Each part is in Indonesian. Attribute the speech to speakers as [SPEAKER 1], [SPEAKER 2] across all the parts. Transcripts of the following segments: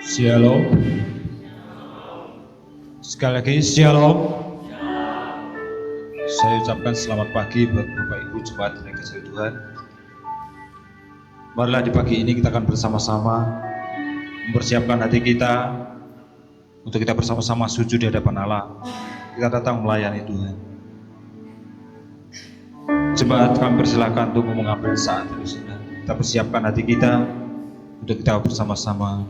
[SPEAKER 1] Shalom. Sekali lagi Shalom. Saya ucapkan selamat pagi buat Bapak Ibu Jemaat yang dikasihi Tuhan. Marilah di pagi ini kita akan bersama-sama mempersiapkan hati kita untuk kita bersama-sama sujud di hadapan Allah. Kita datang melayani Tuhan. Jemaat, kami persilakan untuk mengambil saat ini sudah. Kita persiapkan hati kita untuk kita bersama-sama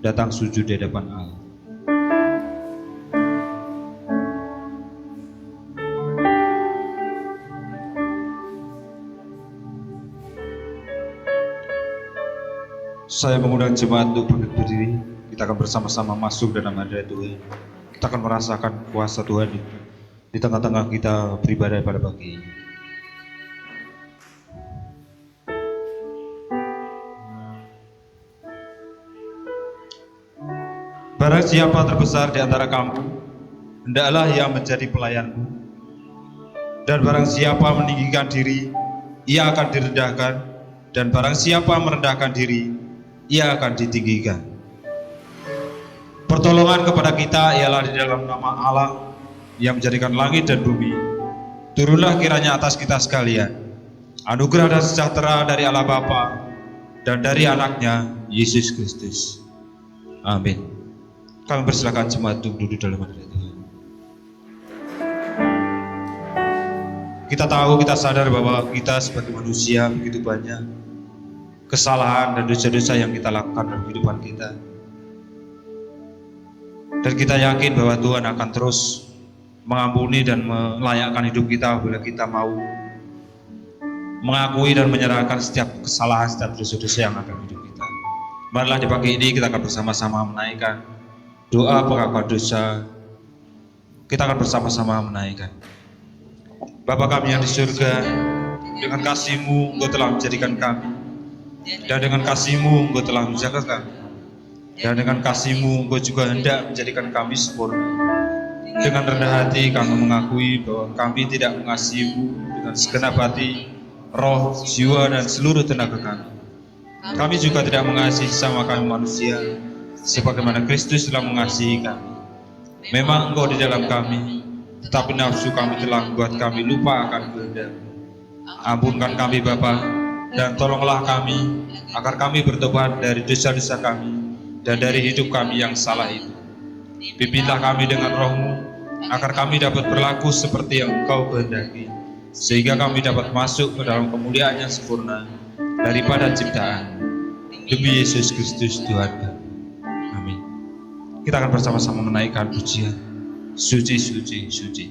[SPEAKER 1] datang sujud di hadapan Allah. Saya mengundang jemaat untuk berdiri. Kita akan bersama-sama masuk dalam hadirat Tuhan. Kita akan merasakan kuasa Tuhan di tengah-tengah kita beribadah pada pagi ini. Barang siapa terbesar di antara kamu, hendaklah ia menjadi pelayanmu. Dan barang siapa meninggikan diri, ia akan direndahkan. Dan barang siapa merendahkan diri, ia akan ditinggikan. Pertolongan kepada kita ialah di dalam nama Allah yang menjadikan langit dan bumi. Turunlah kiranya atas kita sekalian anugerah dan sejahtera dari Allah Bapa dan dari anaknya Yesus Kristus. Amin. Kami persilakan jemaat untuk duduk dalam hadirat Tuhan. Kita tahu, kita sadar bahwa kita sebagai manusia begitu banyak kesalahan dan dosa-dosa yang kita lakukan dalam kehidupan kita. Dan kita yakin bahwa Tuhan akan terus mengampuni dan melayakkan hidup kita bila kita mau mengakui dan menyerahkan setiap kesalahan, setiap dosa-dosa yang ada di hidup kita. Marilah di pagi ini kita akan bersama-sama menaikkan doa pengakuan dosa. Kita akan bersama-sama menaikkan. Bapa kami yang di surga, dengan kasih-Mu Engkau telah menjadikan kami, dan dengan kasih-Mu Engkau telah menjaga kami, dan dengan kasih-Mu Engkau juga hendak menjadikan kami sempurna. Dengan rendah hati kami mengakui bahwa kami tidak mengasihi-Mu dengan segenap hati, roh, jiwa, dan seluruh tenaga kami. Kami juga tidak mengasihi sesama kami manusia sebagaimana Kristus telah mengasihi kami. Memang Engkau di dalam kami, tetapi nafsu kami telah membuat kami lupa akan kehendak. Ampunkan kami Bapa, dan tolonglah kami agar kami bertobat dari dosa-dosa kami dan dari hidup kami yang salah itu. Pimpinlah kami dengan roh-Mu agar kami dapat berlaku seperti yang Engkau kehendaki, sehingga kami dapat masuk ke dalam kemuliaan yang sempurna daripada ciptaan. Demi Yesus Kristus Tuhan kami. Amin. Kita akan bersama-sama menaikkan pujian. Suci, suci, suci.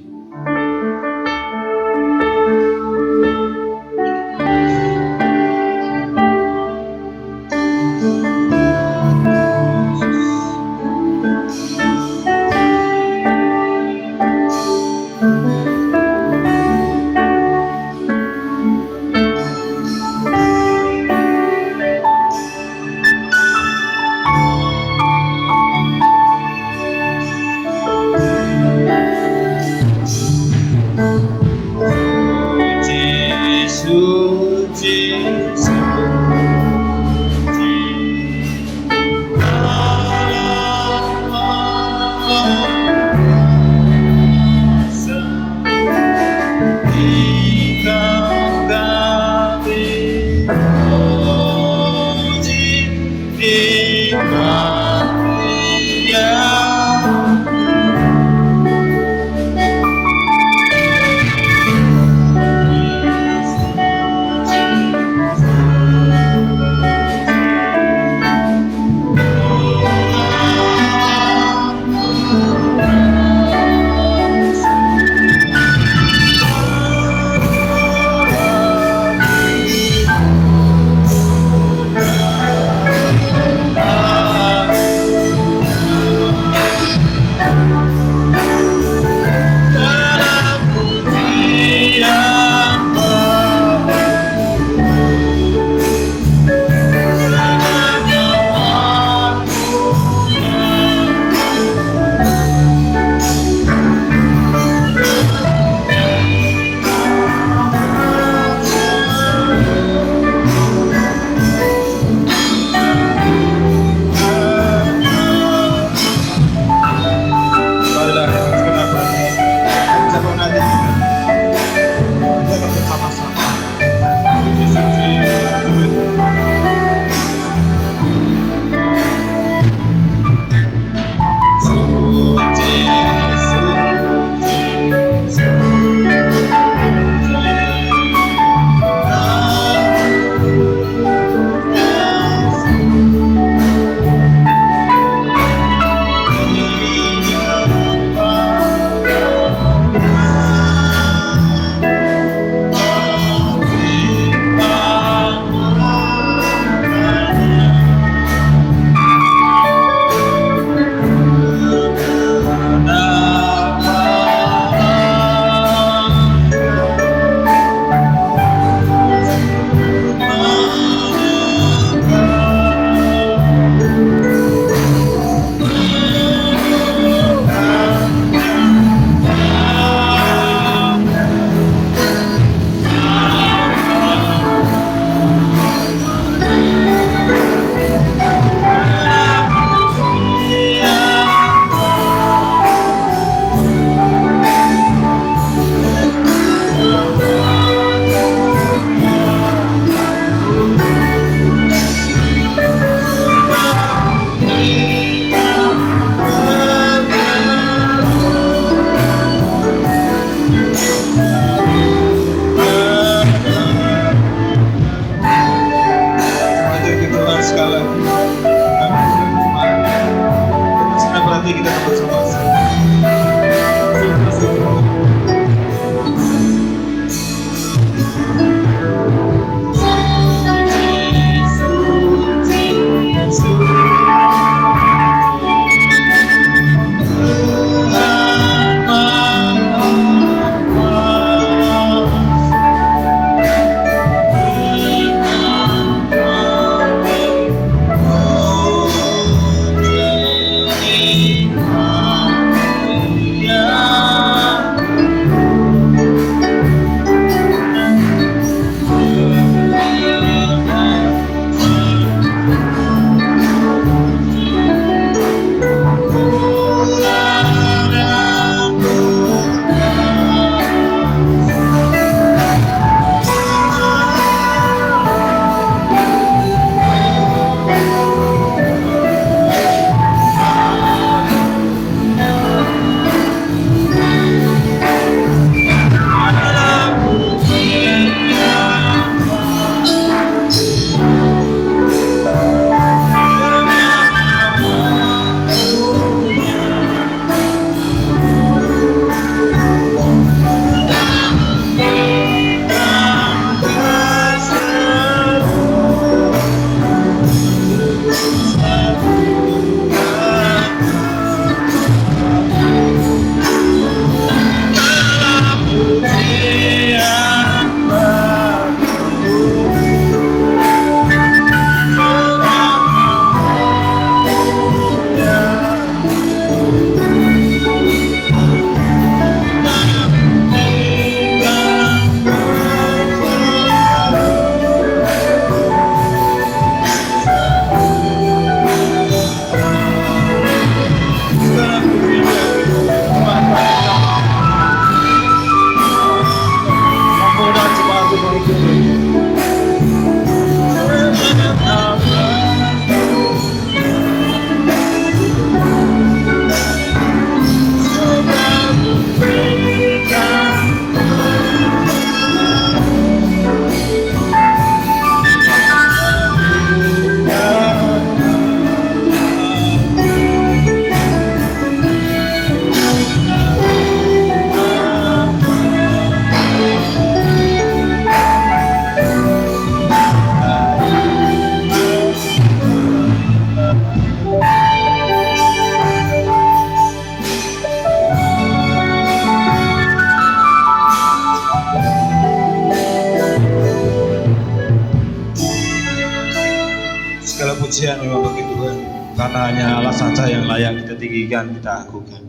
[SPEAKER 1] pujian memang bagi Tuhan, karena hanya Allah saja yang layak kita tinggikan, kita agungkan.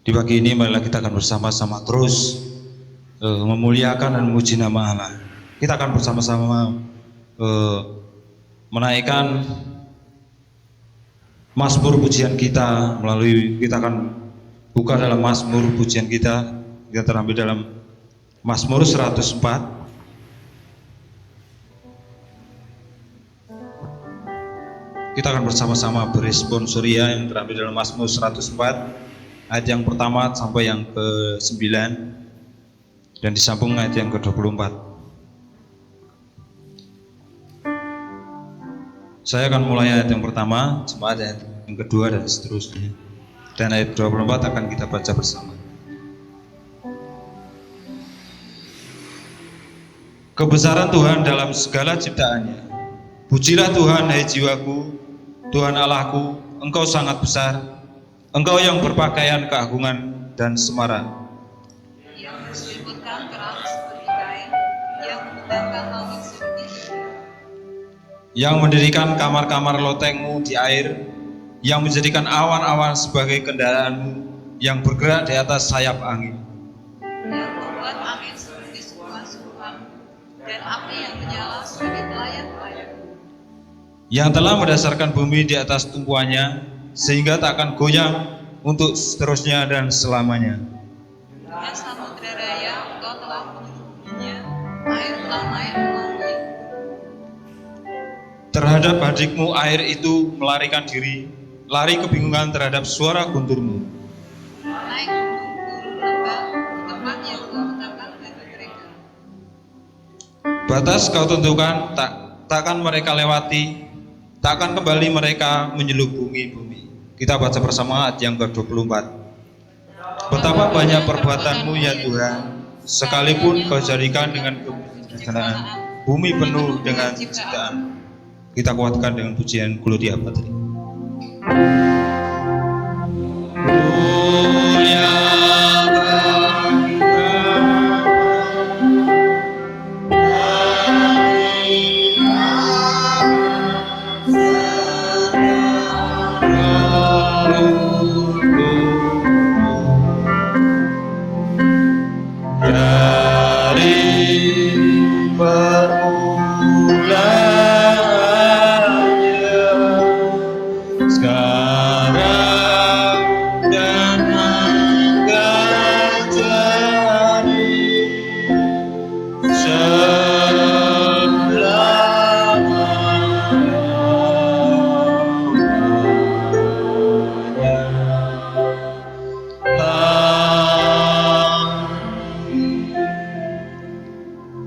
[SPEAKER 1] Di pagi ini marilah kita akan bersama-sama terus memuliakan dan memuji nama Allah. Kita akan bersama-sama menaikkan Mazmur pujian kita melalui, kita akan buka dalam Mazmur pujian kita terambil dalam Mazmur 104. Kita akan bersama-sama beresponsoria yang terambil dalam Mazmur 104 ayat yang pertama sampai yang ke-9 dan disambung ayat yang ke-24. Saya akan mulai ayat yang pertama, jemaat ayat yang kedua dan seterusnya. Dan ayat 24 akan kita baca bersama. Kebesaran Tuhan dalam segala ciptaannya. Pujilah Tuhan, hai jiwaku, Tuhan Allahku, Engkau sangat besar, Engkau yang berpakaian keagungan dan semaran,
[SPEAKER 2] yang berselimutkan terang seperti kain, yang mengendangkan langit seperti hujan,
[SPEAKER 1] yang mendirikan kamar-kamar lotengmu di air, yang menjadikan awan-awan sebagai kendaraanmu, yang bergerak di atas sayap angin,
[SPEAKER 2] yang membuat angin seperti suruhan-suruhan, dan api yang menyala sebagai pelayan-pelayan,
[SPEAKER 1] yang telah mendasarkan bumi di atas tumpuannya, sehingga tak akan goyang untuk seterusnya dan selamanya.
[SPEAKER 2] dengan samudera raya Engkau telah menutupinya, air telah naik melalui.
[SPEAKER 1] Terhadap hadikmu air itu melarikan diri, lari kebingungan terhadap suara gunturmu.
[SPEAKER 2] Naik gunung lembah ke tempat yang Engkau letakkan bagi mereka.
[SPEAKER 1] Batas kau tentukan, takkan mereka lewati, takkan kembali mereka menyelubungi bumi. Kita baca bersama ayat yang ke-24. Betapa banyak perbuatanmu ya Tuhan, sekalipun kau jadikan dengan kebijaksanaan, bumi penuh dengan ciptaan. Kita kuatkan dengan pujian Gloria Patri.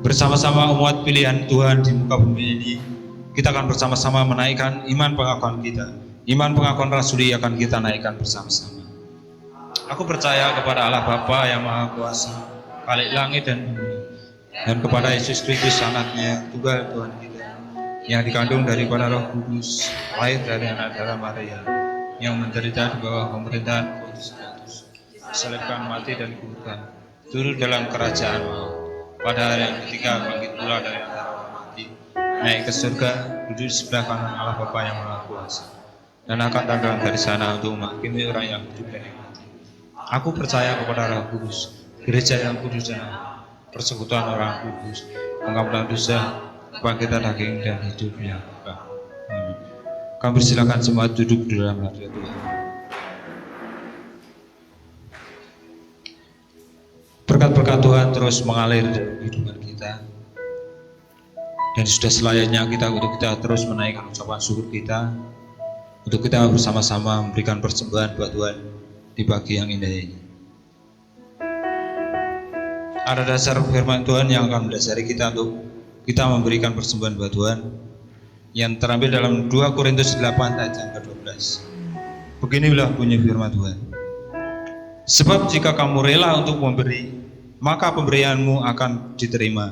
[SPEAKER 1] Bersama-sama umat pilihan Tuhan di muka bumi ini, kita akan bersama-sama menaikkan iman pengakuan kita. Iman pengakuan rasuli akan kita naikkan bersama-sama. Aku percaya kepada Allah Bapa yang Maha Kuasa, Khalik langit dan bumi, dan kepada Yesus Kristus anaknya, Tunggal Tuhan kita, yang dikandung daripada Roh Kudus, lahir dari anak darah Maria, yang menderita di bawah pemerintahan Pontius Pilatus, disalibkan, mati dan dikuburkan, turun dalam kerajaan maut. Pada hari yang ketiga bangkit pula dari antara orang mati, naik ke surga, duduk di sebelah kanan Allah Bapa yang Maha Kuasa, dan akan datang dari sana untuk menghakimi orang yang hidup dan yang mati. Aku percaya kepada Roh Kudus, gereja yang kudus dan persekutuan orang kudus, pengampunan dosa, kebangkitan daging dan hidup yang kekal. Amin. Kami persilakan semua duduk di dalam hadirat Tuhan. Berkat-berkat Tuhan terus mengalir dalam kehidupan kita, dan sudah selayaknya untuk kita terus menaikkan ucapan syukur kita, untuk kita bersama-sama memberikan persembahan buat Tuhan di pagi yang indah ini. Ada dasar firman Tuhan yang akan mendasari kita untuk kita memberikan persembahan buat Tuhan, yang terambil dalam 2 Korintus 8 ayat yang ke-12. Beginilah bunyi firman Tuhan. Sebab jika kamu rela untuk memberi, maka pemberianmu akan diterima.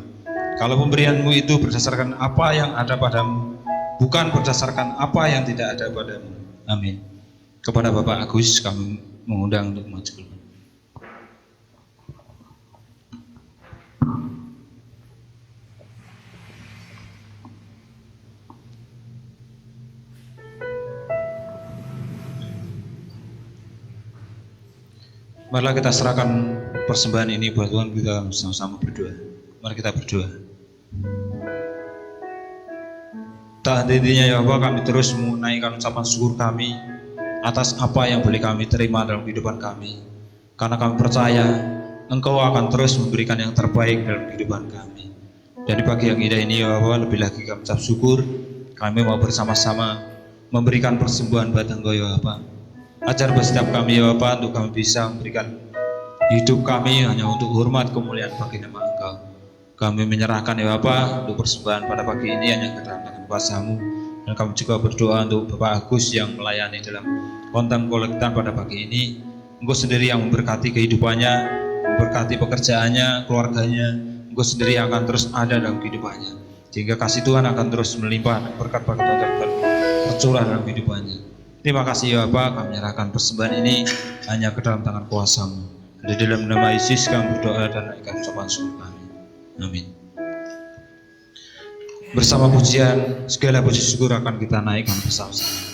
[SPEAKER 1] Kalau pemberianmu itu berdasarkan apa yang ada padamu, bukan berdasarkan apa yang tidak ada padamu. Amin. Kepada Bapak Agus kami mengundang untuk maju. Marilah kita serahkan persembahan ini buat Tuhan, kita sama-sama berdoa. Mari kita berdoa. Tak henti-hentinya ya Allah, kami terus menaikkan ucapan syukur kami atas apa yang boleh kami terima dalam kehidupan kami. Karena kami percaya Engkau akan terus memberikan yang terbaik dalam kehidupan kami. Dan di pagi yang indah ini ya Allah, lebih lagi kami ucap syukur, kami mau bersama-sama memberikan persembahan buat Engkau ya Allah. Ajar setiap kami ya Bapak, untuk kami bisa memberikan hidup kami hanya untuk hormat kemuliaan bagi nama Engkau. Kami menyerahkan ya Bapak untuk persembahan pada pagi ini hanya ke dalam tangan kuasa-Mu. Dan kami juga berdoa untuk Bapak Agus yang melayani dalam konten kolektan pada pagi ini. Engkau sendiri yang memberkati kehidupannya, memberkati pekerjaannya, keluarganya. Engkau sendiri yang akan terus ada dalam kehidupannya, sehingga kasih Tuhan akan terus melimpah dan berkat-berkat Tuhan tercurah dalam kehidupannya. Terima kasih ya Bapak, kami menyerahkan persembahan ini hanya ke dalam tangan kuasa-Mu. Di dalam nama Yesus kami berdoa dan naikkan ucapan syukur kami. Amin. Bersama pujian, segala puji syukur akan kita naikkan bersama-sama.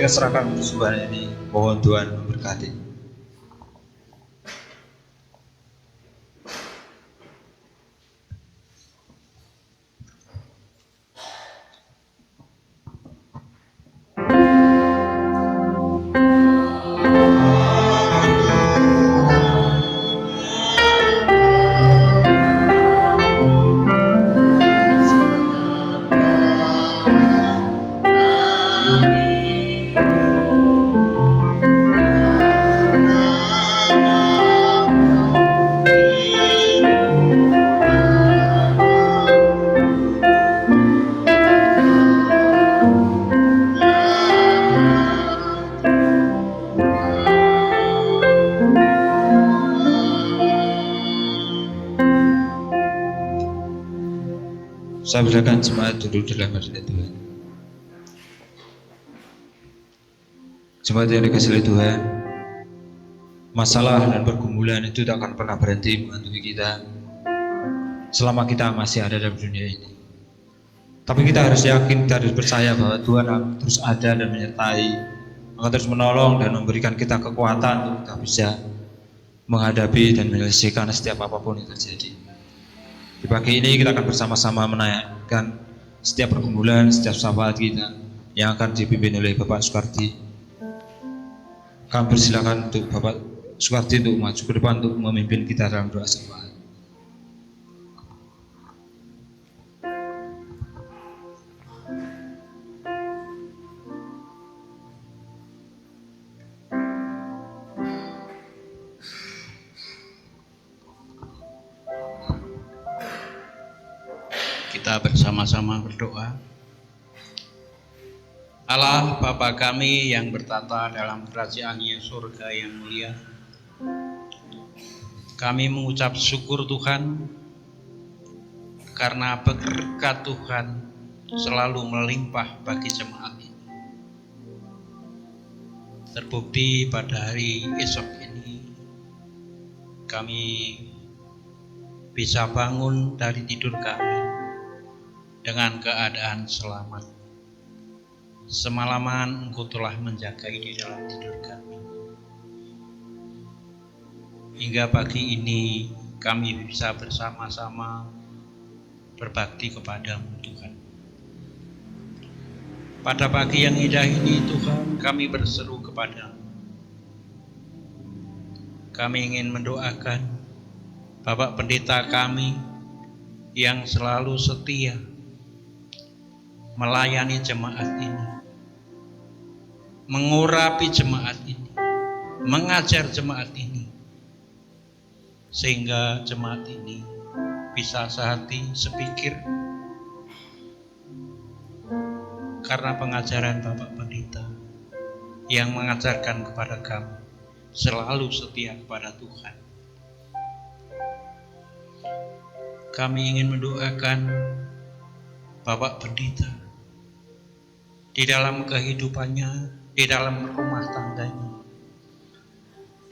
[SPEAKER 1] kita serahkan persembahan ini. Mohon Tuhan memberkati. Saya persilakan jemaat duduk dalam hadirat Tuhan. Jemaat yang dikasihi oleh Tuhan, masalah dan pergumulan itu tak akan pernah berhenti menghantui kita selama kita masih ada dalam dunia ini. Tapi kita harus yakin, kita harus percaya bahwa Tuhan akan terus ada dan menyertai, akan terus menolong dan memberikan kita kekuatan untuk kita bisa menghadapi dan menyelesaikan setiap apapun yang terjadi. Di pagi ini kita akan bersama-sama menaikkan setiap pergumulan, setiap sahabat kita yang akan dipimpin oleh Bapak Sukarti. Kami persilakan untuk Bapak Sukarti untuk maju ke depan untuk memimpin kita dalam doa syafaat.
[SPEAKER 3] Kita bersama-sama berdoa. Allah Bapa kami yang bertata dalam kerajaan-Nya surga yang mulia, kami mengucap syukur Tuhan karena berkat Tuhan selalu melimpah bagi jemaat ini. Terbukti pada hari esok ini kami bisa bangun dari tidur kami dengan keadaan selamat. Semalaman Engkau telah menjagai di dalam tidur kami. Hingga pagi ini kami bisa bersama-sama berbakti kepadamu Tuhan. Pada pagi yang indah ini Tuhan, kami berseru kepadamu. Kami ingin mendoakan Bapak Pendeta kami yang selalu setia melayani jemaat ini, mengurapi jemaat ini, mengajar jemaat ini, sehingga jemaat ini bisa sehati, sepikir, karena pengajaran Bapak Pendeta yang mengajarkan kepada kami selalu setia kepada Tuhan. Kami ingin mendoakan Bapak Pendeta di dalam kehidupannya, di dalam rumah tangganya.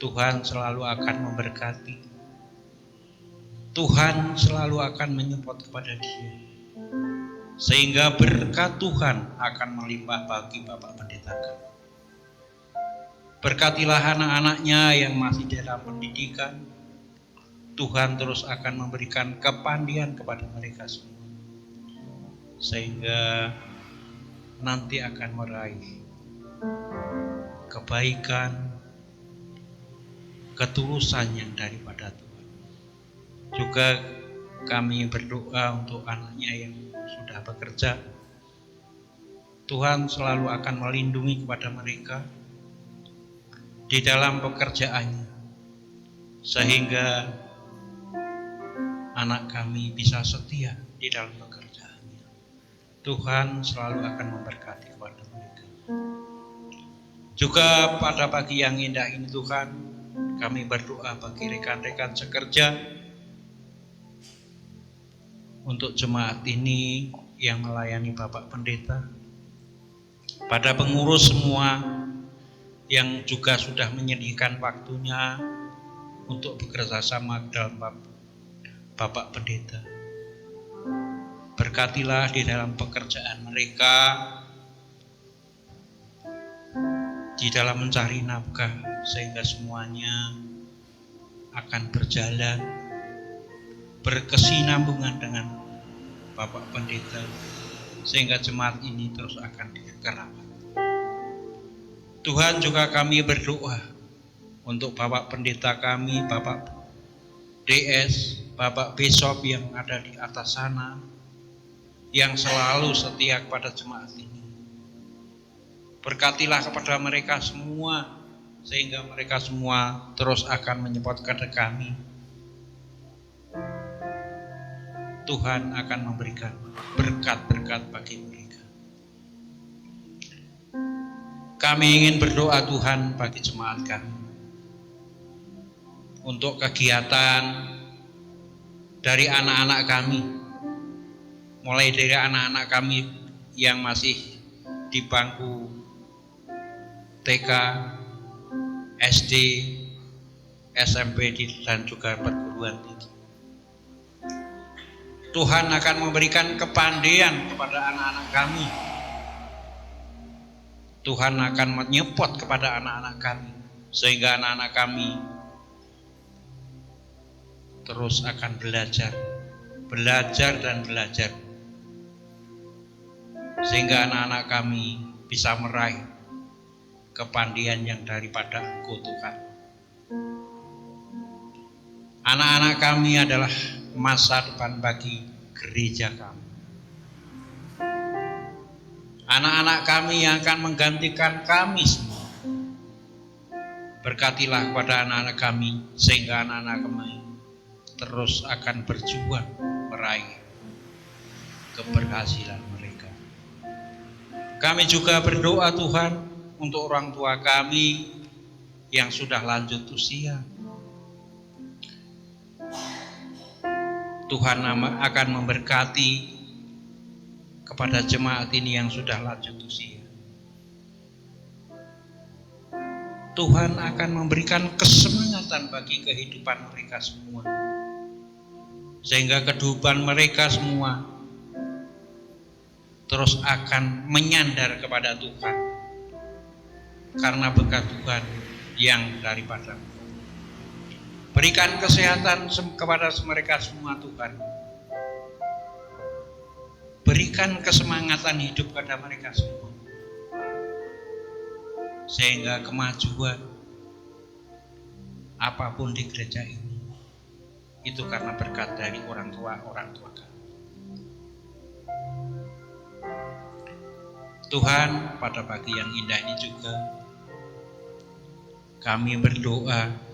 [SPEAKER 3] Tuhan selalu akan memberkati. Tuhan selalu akan menyupport kepada dia. Sehingga berkat Tuhan akan melimpah bagi Bapak Pendeta kami. Berkatilah anak-anaknya yang masih dalam pendidikan. Tuhan terus akan memberikan kepandian kepada mereka semua. Sehingga nanti akan meraih kebaikan, ketulusan yang daripada Tuhan. Juga kami berdoa untuk anaknya yang sudah bekerja. Tuhan selalu akan melindungi kepada mereka di dalam pekerjaannya, sehingga anak kami bisa setia di dalam pekerjaannya. Tuhan selalu akan memberkati kepada mereka. Juga pada pagi yang indah ini Tuhan, kami berdoa bagi rekan-rekan sekerja, untuk jemaat ini yang melayani Bapak Pendeta, pada pengurus semua yang juga sudah menyediakan waktunya untuk bekerja sama dalam Bapak Pendeta. Berkatilah di dalam pekerjaan mereka, di dalam mencari nafkah, sehingga semuanya akan berjalan berkesinambungan dengan Bapak Pendeta, sehingga jemaat ini terus akan dikerawat. Tuhan, juga kami berdoa untuk Bapak Pendeta kami, Bapak DS, Bapak Bishop yang ada di atas sana, yang selalu setia kepada jemaat ini. Berkatilah kepada mereka semua, sehingga mereka semua terus akan menyupport kepada kami. Tuhan akan memberikan berkat-berkat bagi mereka. Kami ingin berdoa Tuhan bagi jemaat kami, untuk kegiatan dari anak-anak kami, mulai dari anak-anak kami yang masih di bangku TK, SD, SMP dan juga perguruan tinggi. Tuhan akan memberikan kepandaian kepada anak-anak kami. Tuhan akan menyupport kepada anak-anak kami, sehingga anak-anak kami terus akan belajar dan belajar, sehingga anak-anak kami bisa meraih kepandaian yang daripada Engkau Tuhan. Anak-anak kami adalah masa depan bagi gereja kami. Anak-anak kami yang akan menggantikan kami semua. Berkatilah kepada anak-anak kami, sehingga anak-anak kami terus akan berjuang meraih keberhasilan mereka. Kami juga berdoa Tuhan untuk orang tua kami yang sudah lanjut usia. Tuhan akan memberkati kepada jemaat ini yang sudah lanjut usia. Tuhan akan memberikan kesemangatan bagi kehidupan mereka semua, sehingga kehidupan mereka semua terus akan menyandar kepada Tuhan, karena berkat Tuhan yang daripada. Berikan kesehatan kepada mereka semua Tuhan. Berikan kesemangatan hidup kepada mereka semua, sehingga kemajuan apapun di gereja ini itu karena berkat dari orang tua kami. Tuhan, pada pagi yang indah ini juga kami berdoa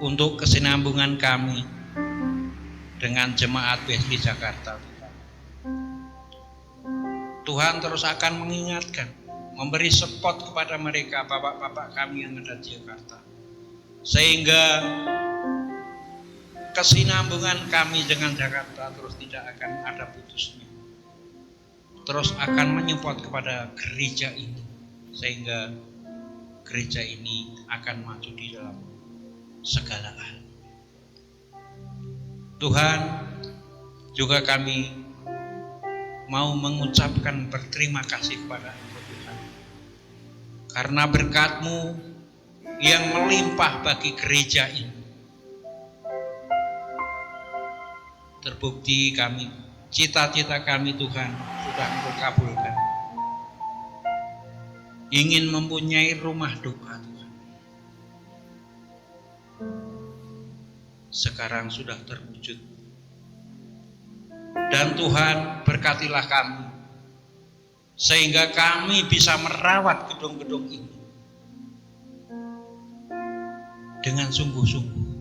[SPEAKER 3] untuk kesinambungan kami dengan jemaat Wesley Jakarta. Tuhan terus akan mengingatkan, memberi support kepada mereka, bapak-bapak kami yang ada di Jakarta, sehingga kesinambungan kami dengan Jakarta terus tidak akan ada putusnya, terus akan menyupport kepada gereja ini, sehingga gereja ini akan maju di dalam segala hal. Tuhan, juga kami mau mengucapkan berterima kasih kepada Engkau Tuhan, karena berkat-Mu yang melimpah bagi gereja ini. Terbukti kami, cita-cita kami Tuhan sudah Engkau kabulkan. Ingin mempunyai rumah doa Tuhan, sekarang sudah terwujud. Dan Tuhan, berkatilah kami, sehingga kami bisa merawat gedung-gedung ini dengan sungguh-sungguh.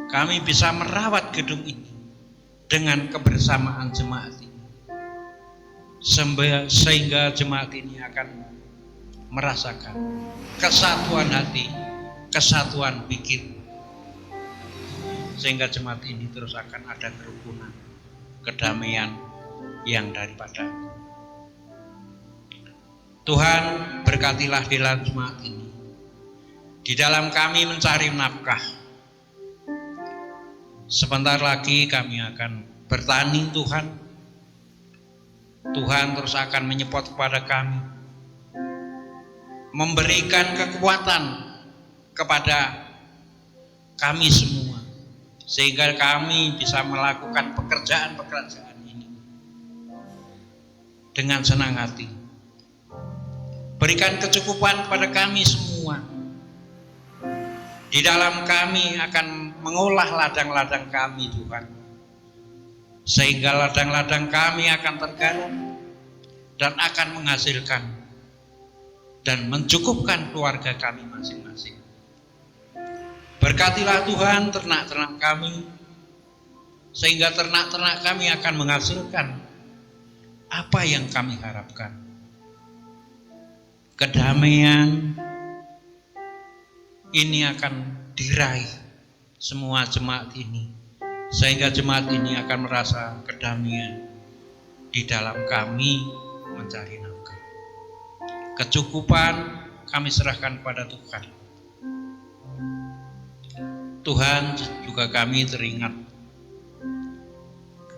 [SPEAKER 3] Kami bisa merawat gedung ini dengan kebersamaan jemaat ini, sehingga jemaat ini akan merasakan kesatuan hati, kesatuan pikir, sehingga jemaat ini terus akan ada kerukunan, kedamaian yang daripada Tuhan. Berkatilah di dalam jemaat ini, di dalam kami mencari nafkah. Sebentar lagi kami akan bertani Tuhan, Tuhan terus akan menyupport kepada kami, memberikan kekuatan kepada kami semua, sehingga kami bisa melakukan pekerjaan-pekerjaan ini dengan senang hati. Berikan kecukupan kepada kami semua. Di dalam kami akan mengolah ladang-ladang kami, Tuhan, sehingga ladang-ladang kami akan tergarap dan akan menghasilkan dan mencukupkan keluarga kami masing-masing. Berkatilah Tuhan ternak-ternak kami, sehingga ternak-ternak kami akan menghasilkan apa yang kami harapkan. Kedamaian ini akan diraih semua jemaat ini, sehingga jemaat ini akan merasa kedamaian di dalam kami mencari nafkah. Kecukupan kami serahkan kepada Tuhan. Tuhan, juga kami teringat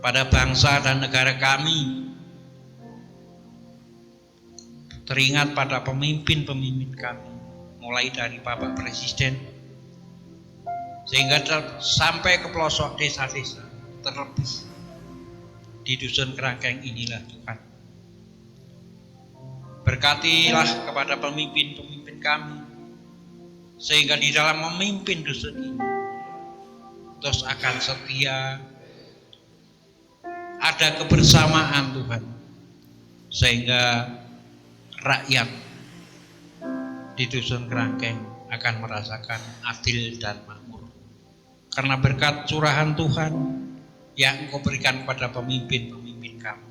[SPEAKER 3] pada bangsa dan negara kami, teringat pada pemimpin-pemimpin kami, mulai dari Bapak Presiden sehingga sampai ke pelosok desa-desa, terlebih di dusun Kerangkeng inilah Tuhan. Berkatilah kepada pemimpin-pemimpin kami, sehingga di dalam memimpin dusun ini terus akan setia, ada kebersamaan Tuhan, sehingga rakyat di dusun Kerangkeng akan merasakan adil dan makmur karena berkat curahan Tuhan yang Engkau berikan kepada pemimpin-pemimpin kami,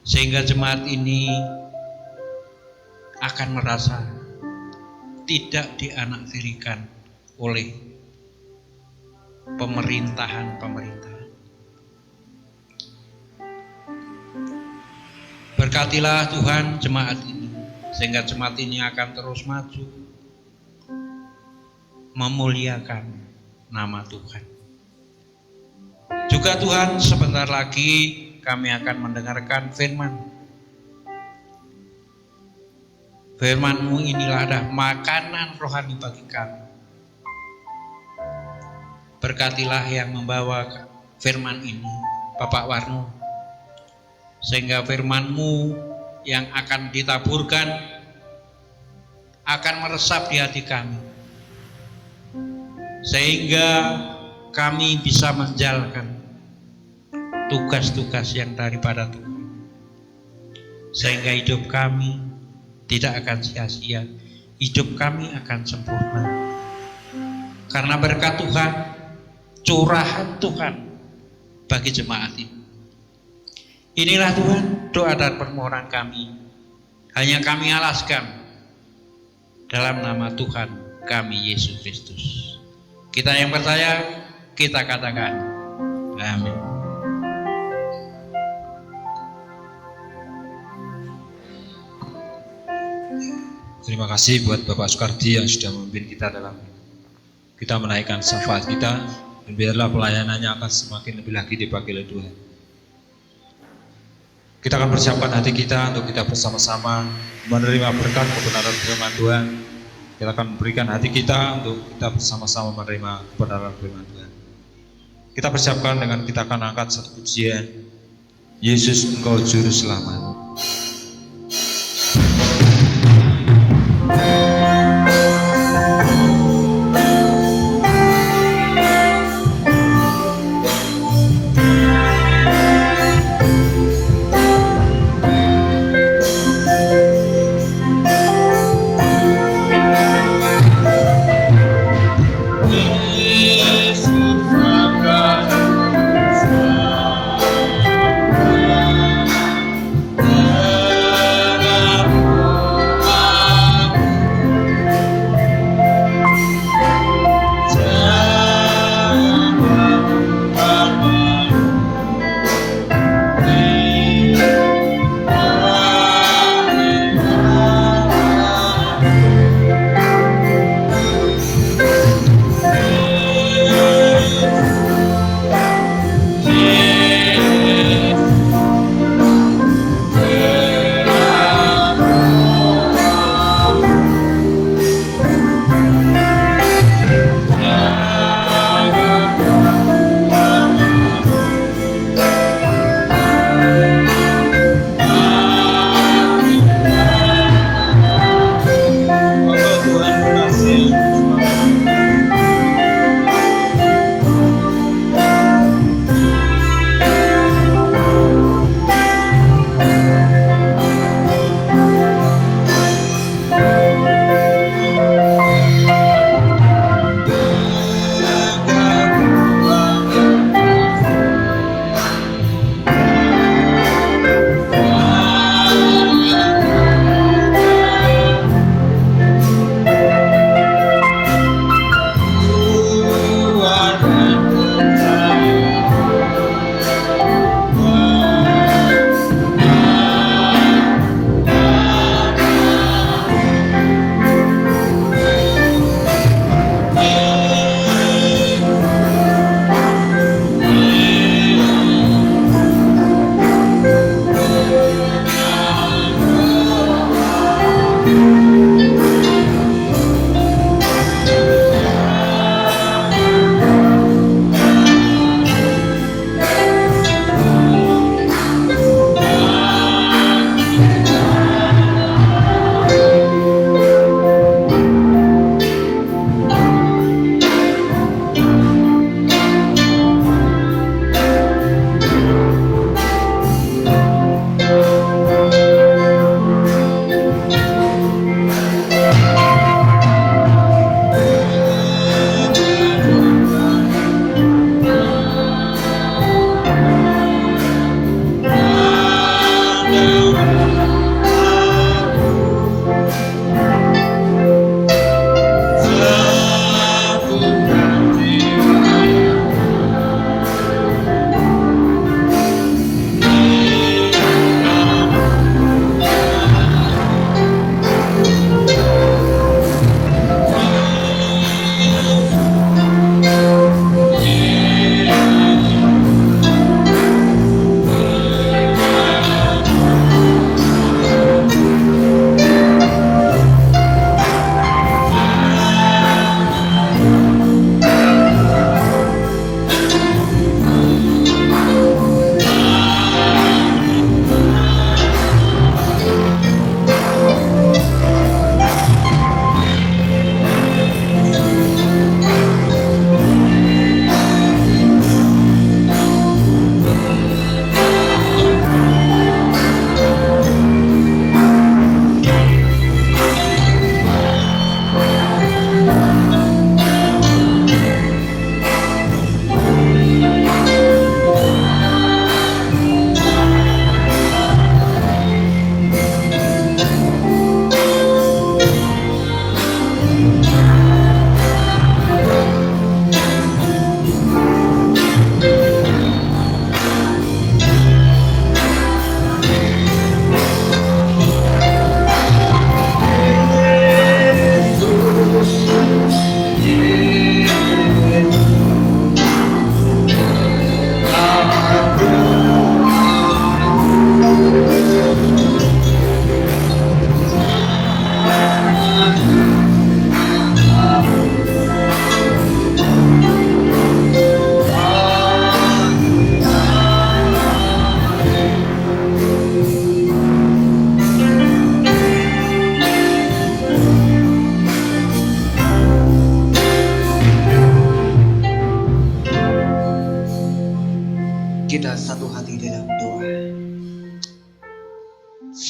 [SPEAKER 3] sehingga jemaat ini akan merasa tidak dianaktirikan oleh pemerintahan-pemerintahan. Berkatilah Tuhan jemaat ini, sehingga jemaat ini akan terus maju memuliakan nama Tuhan. Juga Tuhan, sebentar lagi kami akan mendengarkan firman. Firman-Mu inilah adalah makanan rohani bagi kami. Berkatilah yang membawa firman ini, Bapak Warno, sehingga firman-Mu yang akan ditaburkan akan meresap di hati kami, sehingga kami bisa menjalankan tugas-tugas yang daripada Tuhan, sehingga hidup kami tidak akan sia-sia, hidup kami akan sempurna karena berkat Tuhan, curahan Tuhan bagi jemaat ini. Inilah Tuhan doa dan permohonan kami, hanya kami alaskan dalam nama Tuhan kami Yesus Kristus. Kita yang percaya, kita katakan amin.
[SPEAKER 1] Terima kasih buat Bapak Soekardi yang sudah memimpin kita dalam kita menaikkan syafaat kita, dan biarlah pelayanannya akan semakin lebih lagi dipakai oleh Tuhan. Kita akan persiapkan hati kita untuk kita bersama-sama menerima berkat kebenaran firman Tuhan. Kita akan memberikan hati kita untuk kita bersama-sama menerima kebenaran firman Tuhan. Kita persiapkan dengan kita akan angkat satu pujian, Yesus Engkau Juru Selamat.
[SPEAKER 4] Yesus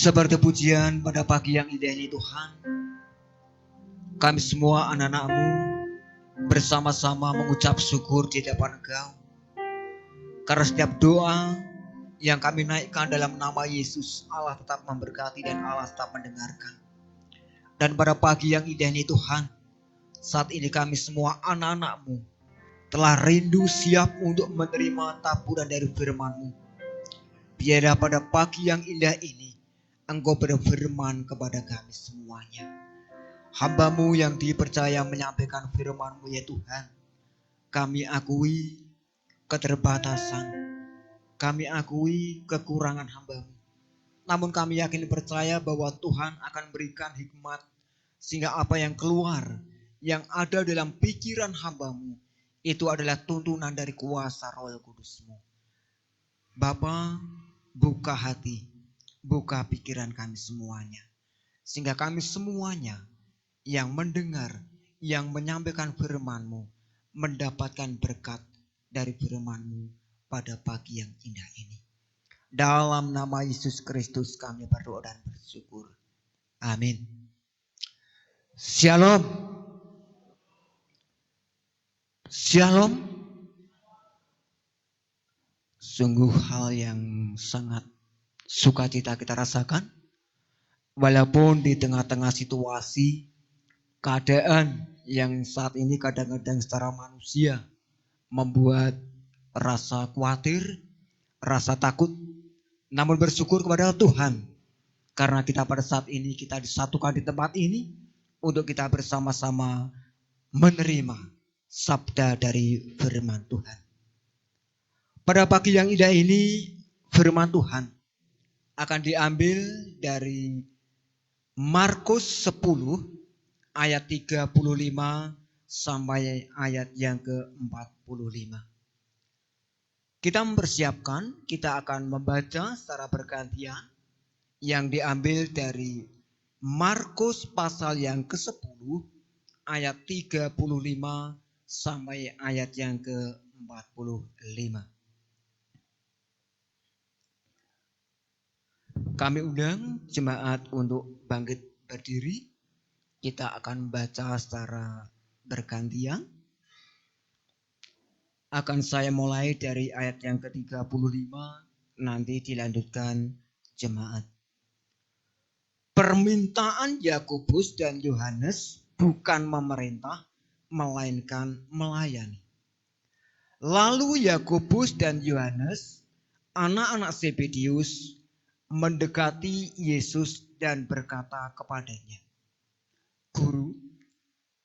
[SPEAKER 4] Seperti pujian pada pagi yang indah ini Tuhan, kami semua anak-anak-Mu bersama-sama mengucap syukur di hadapan Engkau. Karena setiap doa yang kami naikkan dalam nama Yesus, Allah tetap memberkati dan Allah tetap mendengarkan. Dan pada pagi yang indah ini Tuhan, saat ini kami semua anak-anak-Mu telah rindu siap untuk menerima taburan dari firman-Mu. Biarlah pada pagi yang indah ini Engkau berfirman kepada kami semuanya. Hamba-Mu yang dipercaya menyampaikan firman-Mu ya Tuhan. Kami akui keterbatasan. Kami akui kekurangan hamba-Mu. Namun kami yakin percaya bahwa Tuhan akan berikan hikmat. Sehingga apa yang keluar, yang ada dalam pikiran hamba-Mu, itu adalah tuntunan dari kuasa Roh Kudus-Mu. Bapa, buka hati, buka pikiran kami semuanya. Sehingga kami semuanya yang mendengar, yang menyampaikan firman-Mu, mendapatkan berkat dari firman-Mu pada pagi yang indah ini. Dalam nama Yesus Kristus kami berdoa dan bersyukur. Amin. Shalom. Shalom. Sungguh hal yang sangat sukacita kita rasakan. Walaupun di tengah-tengah situasi, keadaan yang saat ini kadang-kadang secara manusia membuat rasa khawatir, rasa takut. Namun bersyukur kepada Tuhan. Karena kita pada saat ini kita disatukan di tempat ini untuk kita bersama-sama menerima sabda dari firman Tuhan. Pada pagi yang indah ini firman Tuhan akan diambil dari Markus 10 ayat 35 sampai ayat yang ke-45. Kita mempersiapkan, kita akan membaca secara bergantian yang diambil dari Markus pasal yang ke-10 ayat 35 sampai ayat yang ke-45. Kami undang jemaat untuk bangkit berdiri. Kita akan baca secara bergantian. Akan saya mulai dari ayat yang ke-35, nanti dilanjutkan jemaat. Permintaan Yakobus dan Yohanes bukan memerintah, melainkan melayani. Lalu Yakobus dan Yohanes, anak-anak Zebedius, mendekati Yesus dan berkata kepadanya, Guru,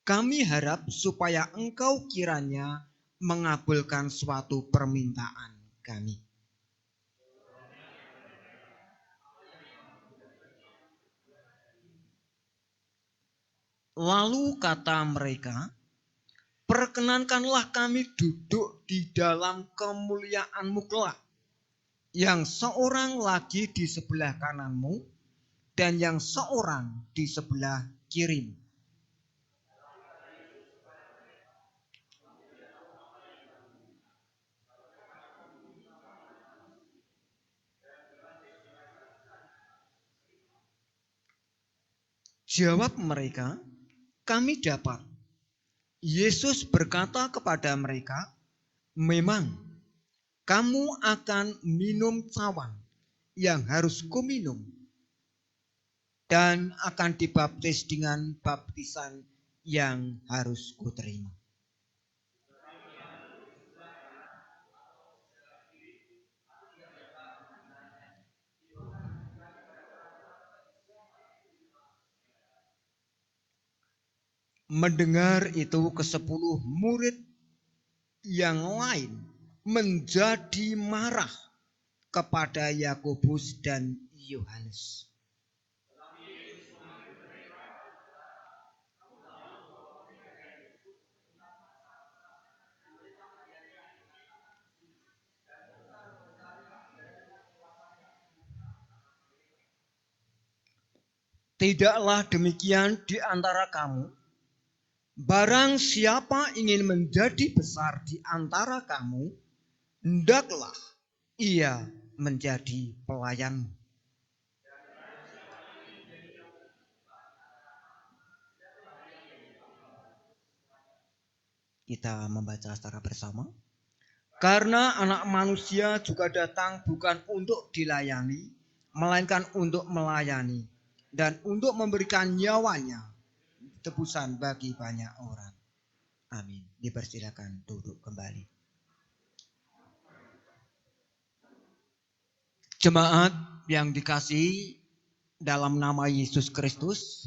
[SPEAKER 4] kami harap supaya Engkau kiranya mengabulkan suatu permintaan kami. Lalu kata mereka, perkenankanlah kami duduk di dalam kemuliaan-Mu kelak, yang seorang lagi di sebelah kanan-Mu dan yang seorang di sebelah kiri-Mu. Jawab mereka, kami dapat. Yesus berkata kepada mereka, memang kamu akan minum cawan yang harus kuminum dan akan dibaptis dengan baptisan yang harus kuterima. Mendengar itu ke-10 murid yang lain menjadi marah kepada Yakobus dan Yohanes. Tidaklah demikian di antara kamu. Barang siapa ingin menjadi besar di antara kamu, hendaklah ia menjadi pelayanmu. Kita membaca secara bersama. Karena Anak Manusia juga datang bukan untuk dilayani, melainkan untuk melayani dan untuk memberikan nyawanya tebusan bagi banyak orang. Amin. Dipersilakan duduk kembali. Jemaat yang dikasihi dalam nama Yesus Kristus,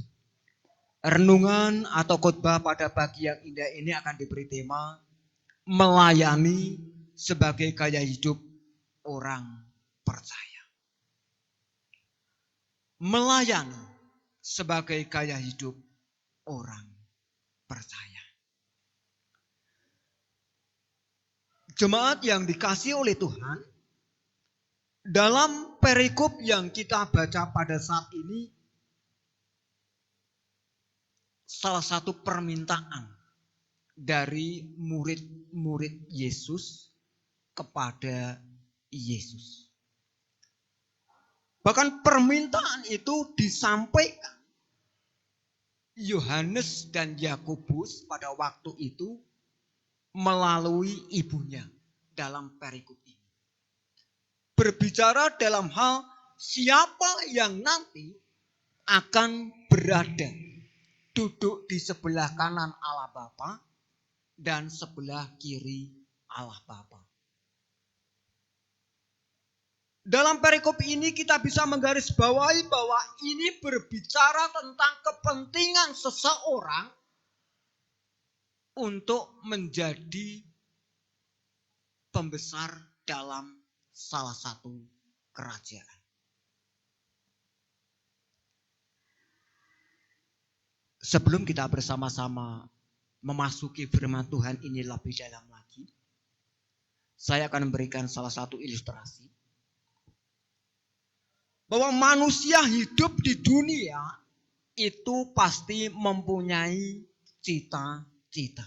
[SPEAKER 4] renungan atau khotbah pada pagi yang indah ini akan diberi tema melayani sebagai gaya hidup orang percaya. Melayani sebagai gaya hidup orang percaya. Jemaat yang dikasihi oleh Tuhan, dalam perikop yang kita baca pada saat ini, salah satu permintaan dari murid-murid Yesus kepada Yesus. Bahkan permintaan itu disampaikan Yohanes dan Yakobus pada waktu itu melalui ibunya dalam perikop ini. Berbicara dalam hal siapa yang nanti akan berada duduk di sebelah kanan Allah Bapa dan sebelah kiri Allah Bapa. Dalam perikop ini kita bisa menggarisbawahi bahwa ini berbicara tentang kepentingan seseorang untuk menjadi pembesar dalam salah satu kerajaan. Sebelum kita bersama-sama memasuki firman Tuhan ini lebih dalam lagi, saya akan memberikan salah satu ilustrasi bahwa manusia hidup di dunia itu pasti mempunyai cita-cita.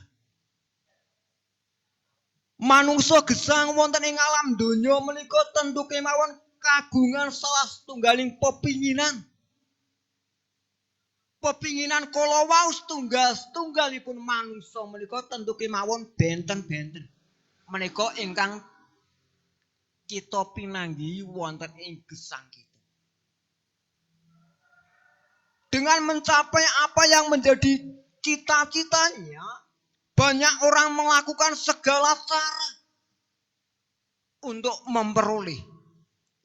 [SPEAKER 4] Manungsa gesang wonten ing alam donya menika tentu kemawon kagungan salah setunggaling pepinginan. Pepinginan kala wau setunggalipun manungsa menika tentu kemawon benten-benten. Menika ingkang kita pinanggi wonten ing gesang kita. Dengan mencapai apa yang menjadi cita-citanya, banyak orang melakukan segala cara untuk memperoleh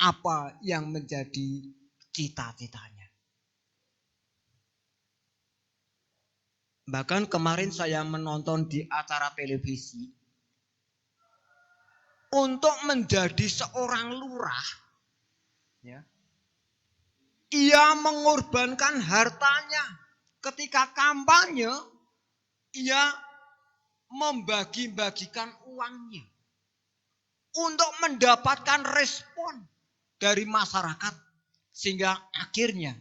[SPEAKER 4] apa yang menjadi cita-citanya. Bahkan kemarin saya menonton di acara televisi, untuk menjadi seorang lurah, ya, ia mengorbankan hartanya. Ketika kampanye, ia membagi-bagikan uangnya untuk mendapatkan respon dari masyarakat, sehingga akhirnya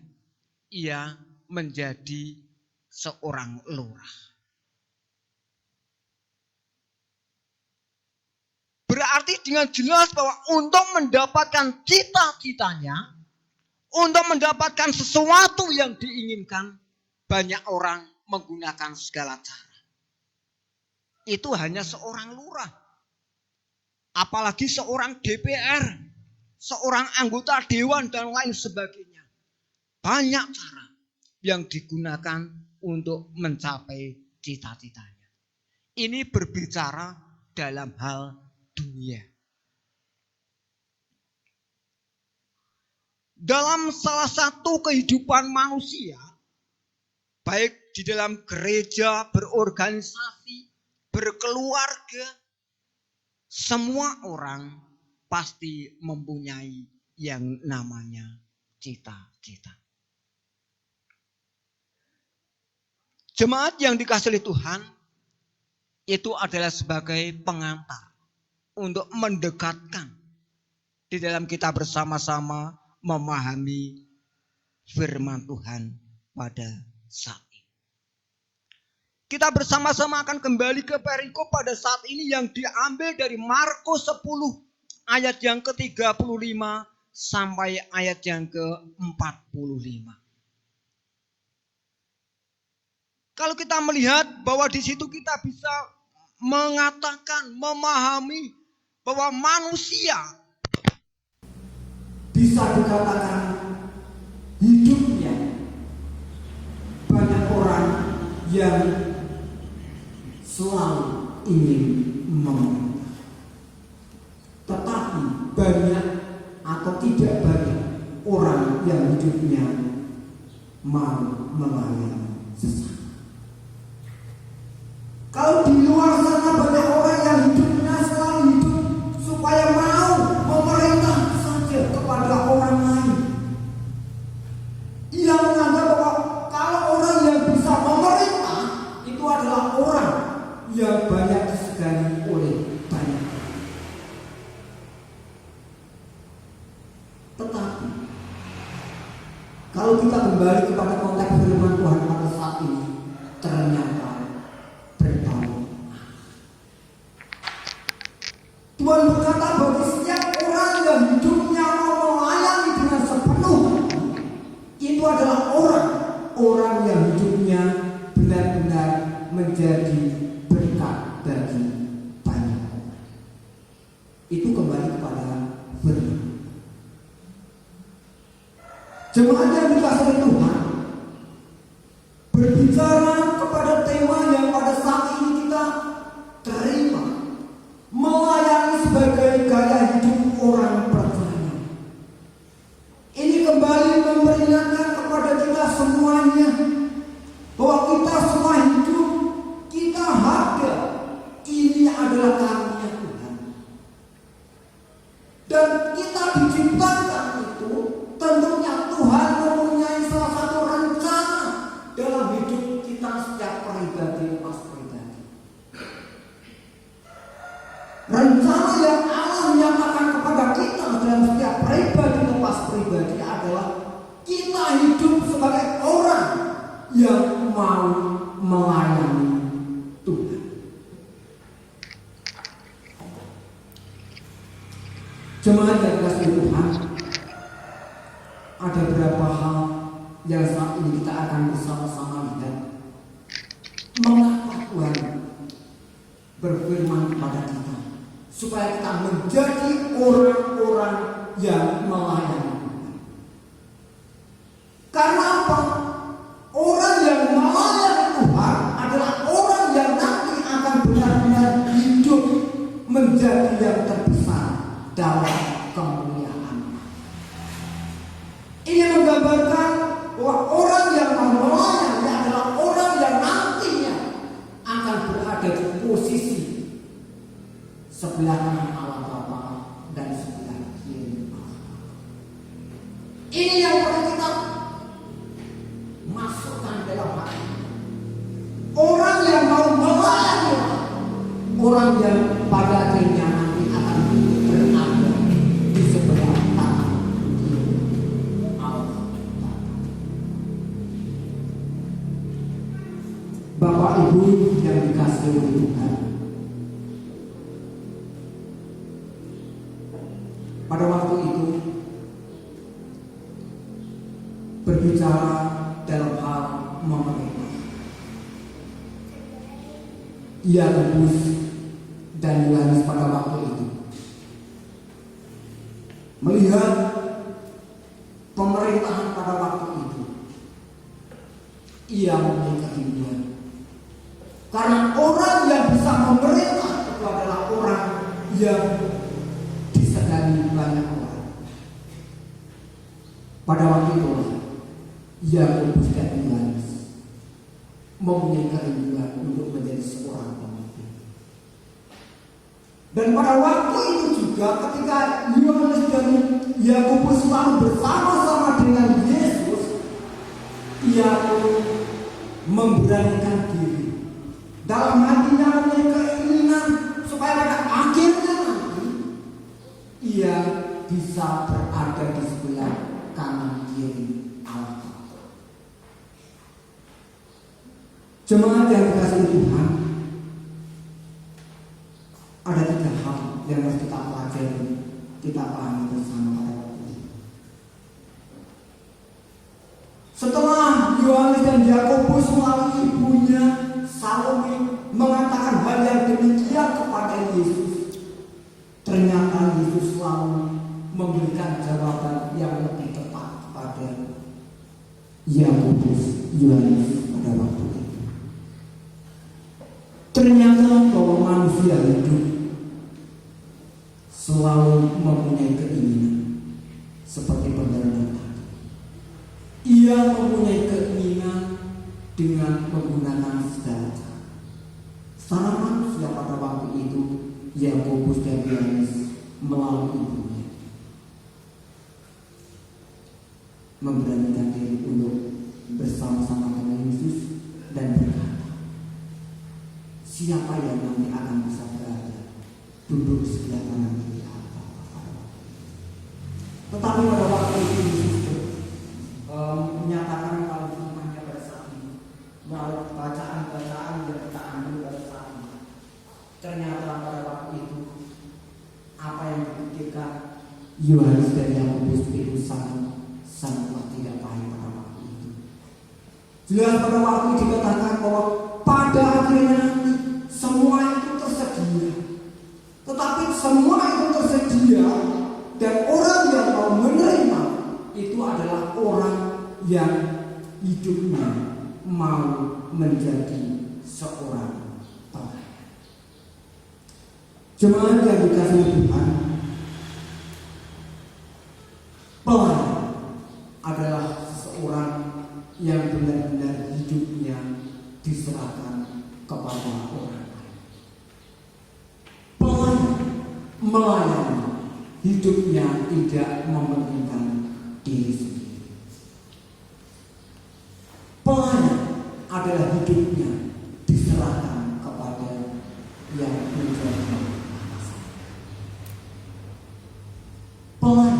[SPEAKER 4] ia menjadi seorang lurah. Berarti dengan jelas bahwa untuk mendapatkan cita-citanya, untuk mendapatkan sesuatu yang diinginkan, banyak orang menggunakan segala cara. Itu hanya seorang lurah. Apalagi seorang DPR, seorang anggota dewan dan lain sebagainya. Banyak cara yang digunakan untuk mencapai cita-citanya. Ini berbicara dalam hal dunia. Dalam salah satu kehidupan manusia, baik di dalam gereja, berorganisasi, berkeluarga, semua orang pasti mempunyai yang namanya cita-cita. Jemaat yang dikasihi oleh Tuhan, itu adalah sebagai pengantar untuk mendekatkan di dalam kita bersama-sama memahami firman Tuhan pada saat ini. Kita bersama-sama akan kembali ke perikop pada saat ini yang diambil dari Markus 10 ayat yang ke-35 sampai ayat yang ke-45. Kalau kita melihat bahwa di situ kita bisa mengatakan, memahami bahwa manusia
[SPEAKER 5] bisa dikatakan hidupnya banyak orang yang selalu ingin memerintah. Tetapi banyak atau tidak banyak orang yang hidupnya mau melayani sesama. Kalau di luar sana banyak orang yang hidupnya selalu hidup supaya mau memerintah saja kepada orang lain. Ia menganggap bahwa kalau orang yang bisa memerintah itu adalah orang yang banyak disegani oleh banyak. Tetapi kalau kita kembali kepada konteks firman Tuhan pada saat ini, ternyata berbalik. Tuhan berkata bagi setiap orang yang hidupnya mau melayani dengan sepenuh hati, itu adalah orang yang hidupnya benar-benar menjadi berkat bagi banyak orang. Itu kembali kepada firman. Jemaat yang dikasihi Tuhan, berbicara kepada tema yang pada saat ini kita terima, melayani sebagai gaya hidup orang percaya. Ini kembali memperingatkan kepada kita semuanya bahwa kita semua hidup, kita ada, ini adalah karunia Tuhan. Dan kita diciptakan itu tentunya Tuhan mempunyai salah satu rencana dalam hidup kita setiap pribadi lepas pribadi. Rencana yang Allah menyatakan kepada kita dalam setiap pribadi lepas pribadi adalah kita hidup sebagai orang yang mau melayani Tuhan. Jemaat yang dikasihi Tuhan, ada beberapa hal yang saat ini kita akan bersama-sama lihat. Mengapa Tuhan berfirman kepada kita supaya kita menjadi orang-orang yang melayani Tuhan. Karena apa? Orang yang melayani Tuhan adalah orang yang nanti akan benar-benar hidup menjadi yang terbesar dalam kemuliaan. Ini menggambarkan bahwa orang yang melayani adalah orang yang nantinya akan berada di posisi sebelah kanan Allah Bapa dan sebelah kiri Allah. Ini yang perlu kita masukkan dalam hati. Orang yang mau melayani orang yang pada akhirnya nanti akan berada di sebelah kanan kiri Allah Bapa. Bapak Ibu yang dikasihi oleh Tuhan, pada waktu itu berbicara dalam hal memerintah, Yakobus dan Yohanes pada waktu itu melihat pemerintahan pada waktu itu, ia mempunyai keinginan. Karena orang yang bisa memerintah itu adalah orang yang disegani banyak orang. Pada waktu itu Yakobus dan Yohanes mempunyai kerinduan untuk menjadi seorang pemimpin. Dan pada waktu itu juga ketika Yohanes dan Yakobus selalu bersama-sama dengan Yesus, ia pun memberanikan diri. Dalam hatinya mempunyai keinginan supaya pada akhirnya nanti ia bisa berada di sebelah kanan kiri Allah. Jemaat yang dikasihi Tuhan, ada 3 hal yang harus kita pelajari, kita pahami bersama pada waktu ini. Setelah Yohanes dan Yakobus melalui ibunya Salome mengatakan hal yang demikian, Yakobus, Yohanes pada waktu itu. Ternyata bahwa manusia hidup selalu mempunyai keinginan seperti penderita. Ia mempunyai keinginan dengan menggunakan segala cara. Secara manusia pada waktu itu Yakobus dan Yohanes melalui ibunya memberanikan diri untuk bersama-sama dengan Yesus dan berkata, siapa yang nanti akan bisa berada duduk di sebelah kanan kiri Allah. Tetapi pada waktu itu Yesus menyatakan kalau imannya pada saat ini melalui bacaan-bacaan yang kita ambil pada saat ini. Ternyata pada waktu itu apa yang dipikirkan Yohanes dan Yakobus itu sangatlah tidak baik pada waktu itu. Jelas pada waktu itu dikatakan bahwa pada akhirnya nanti semua itu tersedia. Tetapi semua itu tersedia dan orang yang mau menerima itu adalah orang yang hidupnya mau menjadi seorang pelayan. Jemaat yang dikasihi Tuhan, pelayan adalah seseorang yang benar-benar hidupnya diserahkan kepada orang lain. Pelayan melayani, hidupnya tidak mementingkan diri sendiri. Pelayan adalah hidupnya diserahkan kepada yang menjadi atasan. Pelayan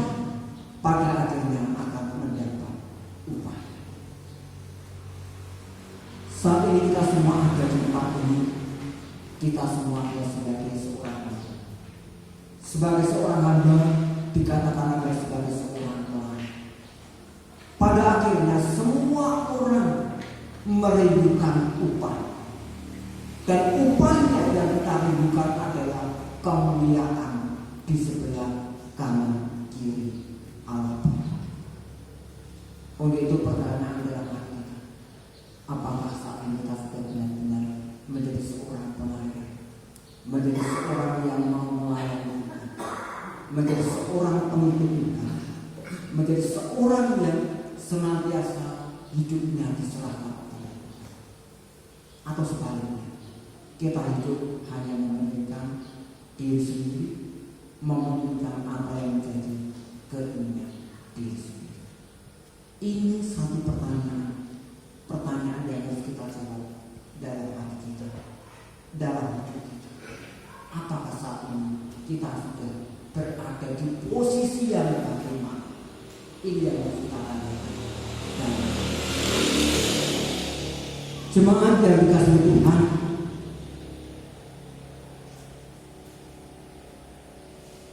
[SPEAKER 5] pada akhirnya akan mendapat upah. Saat ini kita semua ada di tempat ini, kita semua adalah sebagai seorang hamba. Sebagai seorang hamba dikatakan adalah sebagai seorang pelayan. Pada akhirnya semua orang merindukan upah. Dan upahnya yang kita rindukan adalah kemuliaan di sebelah kanan kiri Allah. Untuk itu pertanyaan dalam hati kita, apakah saat ini kita sudah benar-benar menjadi seorang pelayan, menjadi seorang yang mau melayani, menjadi seorang pemimpin kita, menjadi seorang yang senantiasa hidupnya diserahkan kepada Tuhan, atau sebaliknya kita hidup hanya mementingkan diri sendiri, mementingkan apa yang menjadi keinginan diri sendiri. Ini satu pertanyaan yang harus kita jawab dalam hati kita, dalam hidup kita. Apakah saat ini kita sudah berada di posisi yang bagaimana? Ini yang harus kita tanyakan. Jemaat yang dikasihi Tuhan,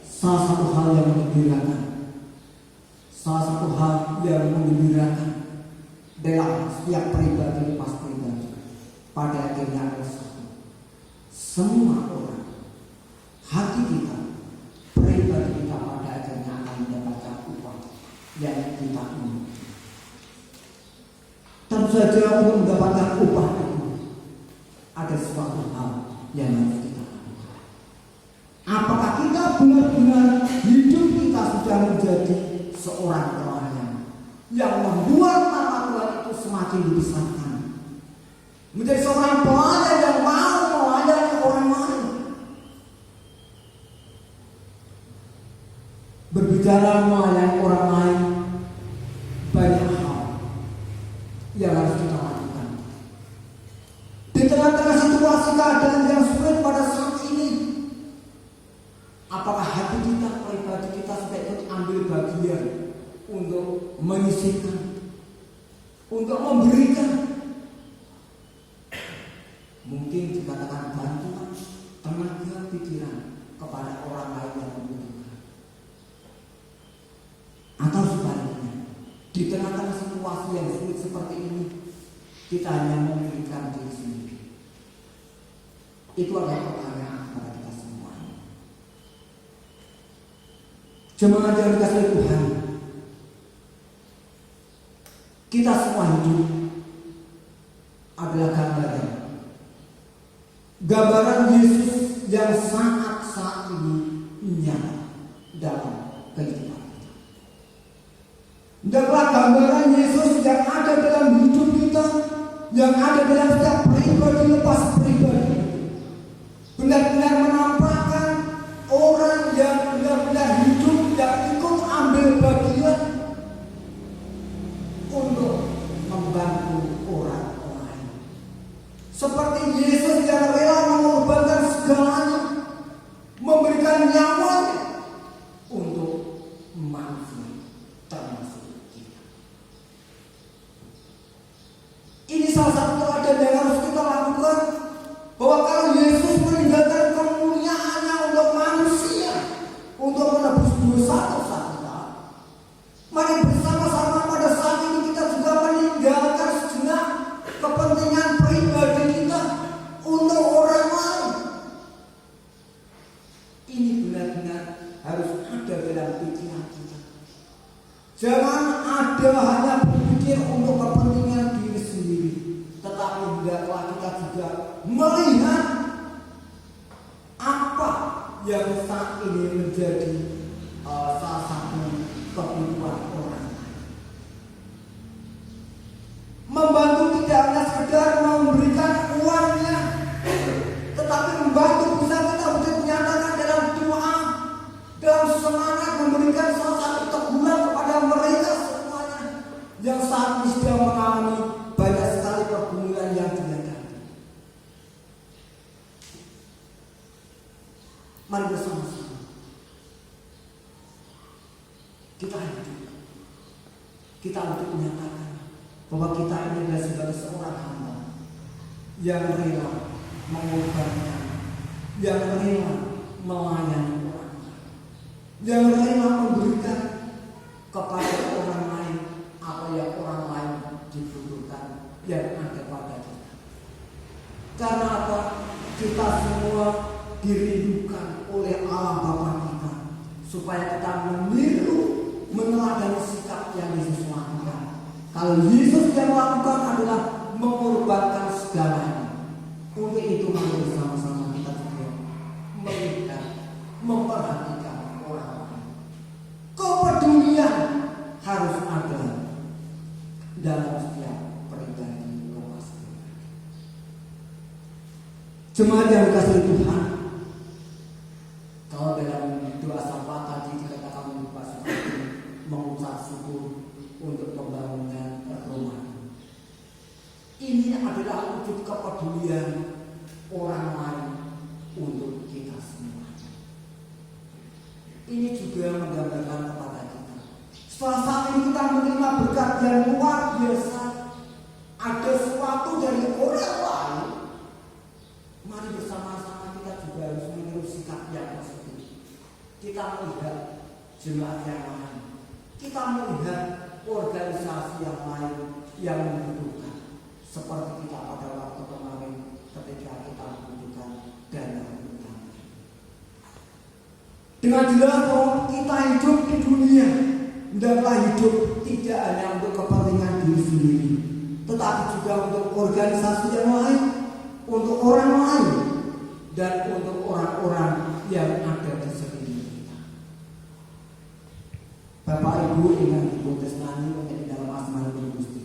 [SPEAKER 5] salah satu hal yang mengembirakan, dalam setiap pribadi lepas pribadi pada akhirnya adalah satu. Semua orang, hati kita, pribadi kita pada akhirnya akan mendapatkan upah yang kita ingin. Tentu saja untuk mendapatkan upah itu ada suatu hal yang harus kita lakukan. Apakah kita benar-benar hidup kita sudah menjadi seorang pelayan yang membuat nama Tuhan itu semakin dibesarkan, menjadi seorang pelayan yang mau melayani orang lain. Berbicara melayani orang lain, banyak hal yang harus kita lakukan. Di tengah-tengah situasi keadaan yang sulit pada saat ini, apakah hati kita, pribadi kita sudah ikut ambil bagian untuk menyisihkan, untuk memberikan? Mungkin dikatakan bantuan, tenaga, pikiran kepada orang lain yang membutuhkan. Atau sebaliknya, di tengah-tengah situasi yang sulit seperti ini, kita hanya memikirkan diri sendiri. Itu adalah pertanyaan kepada kita semua. Jemaat yang dikasihi Tuhan, kita kita semua hidup adalah gambaran Yesus yang sangat saat ini nyata dalam kehidupan kita. Hendaklah gambaran Yesus yang ada dalam hidup kita, yang ada dalam setiap pribadi lepas pribadi, benar-benar menampakkan orang yang benar-benar hidup yang ikut ambil bagian untuk membantu orang lain. Seperti Yesus yang rela mengorbankan segalanya, memberikan nyawanya untuk manusia termasuk kita. Ini salah satu teladan yang harus kita lakukan, bahwa kalau Yesus meninggalkan kemuliaannya untuk manusia, untuk menebus dosa-dosa kita, mari bersama-sama pada saat ini kita juga meninggalkan sejenak kepentingan pribadi kita untuk orang lain. Ini benar-benar harus ada dalam pikiran kita. Jangan ada hanya berpikir untuk kepentingan diri sendiri, tetapi hendaklah kita juga melihat apa yang saat ini menjadi salah satu kebutuhan orang lain. Membantu tidak hanya sekedar memberikan uangnya, tetapi membantu bisa kita menyatakan dalam doa, dalam semangat memberikan salah satu teguran kepada mereka semuanya yang saat ini sedang mengalami banyak sekali pergumulan yang dihadapi. Mari bersama-sama kita hidup, kita untuk menyatakan bahwa kita ini adalah sebagai seorang hamba yang rela mengorbankan, yang rela melayani orang lain, yang rela memberikan kepada orang lain apa yang orang lain dibutuhkan yang ada pada kita. Karena apa? Kita semua dirindukan oleh Allah Bapa kita supaya kita meniru, meneladani sikap yang Yesus lakukan. Kalau Yesus yang lakukan adalah mengorbankan segalanya. Untuk itu mari bersama-sama kita juga melihat, memperhatikan orang lain. Kepedulian harus ada dalam setiap pribadi lepas pribadi. Jemaat yang dikasihi Tuhan, kalau dalam doa sapa tadi dikatakan lupa seperti mengucap syukur untuk pembangunan rumah. Ini adalah wujud kepedulian orang lain untuk kita semua. Ini juga menggambarkan kepada kita, setelah saat ini kita menerima berkat yang luar biasa, ada sesuatu dari orang lain, mari bersama-sama kita juga harus meniru sikap yang positif. Kita melihat jemaat yang lain, kita melihat organisasi yang lain yang membutuhkan, seperti kita pada waktu kemarin ketika kita membutuhkan dana utang. Dengan jelas bahwa kita hidup di dunia, hendaklah hidup tidak hanya untuk kepentingan diri sendiri, tetapi juga untuk organisasi yang lain, untuk orang lain, dan untuk orang-orang yang ada di sekeliling kita. Bapak Ibu ingkang dipun-tresnani menjadi dalam asmanipun Gusti,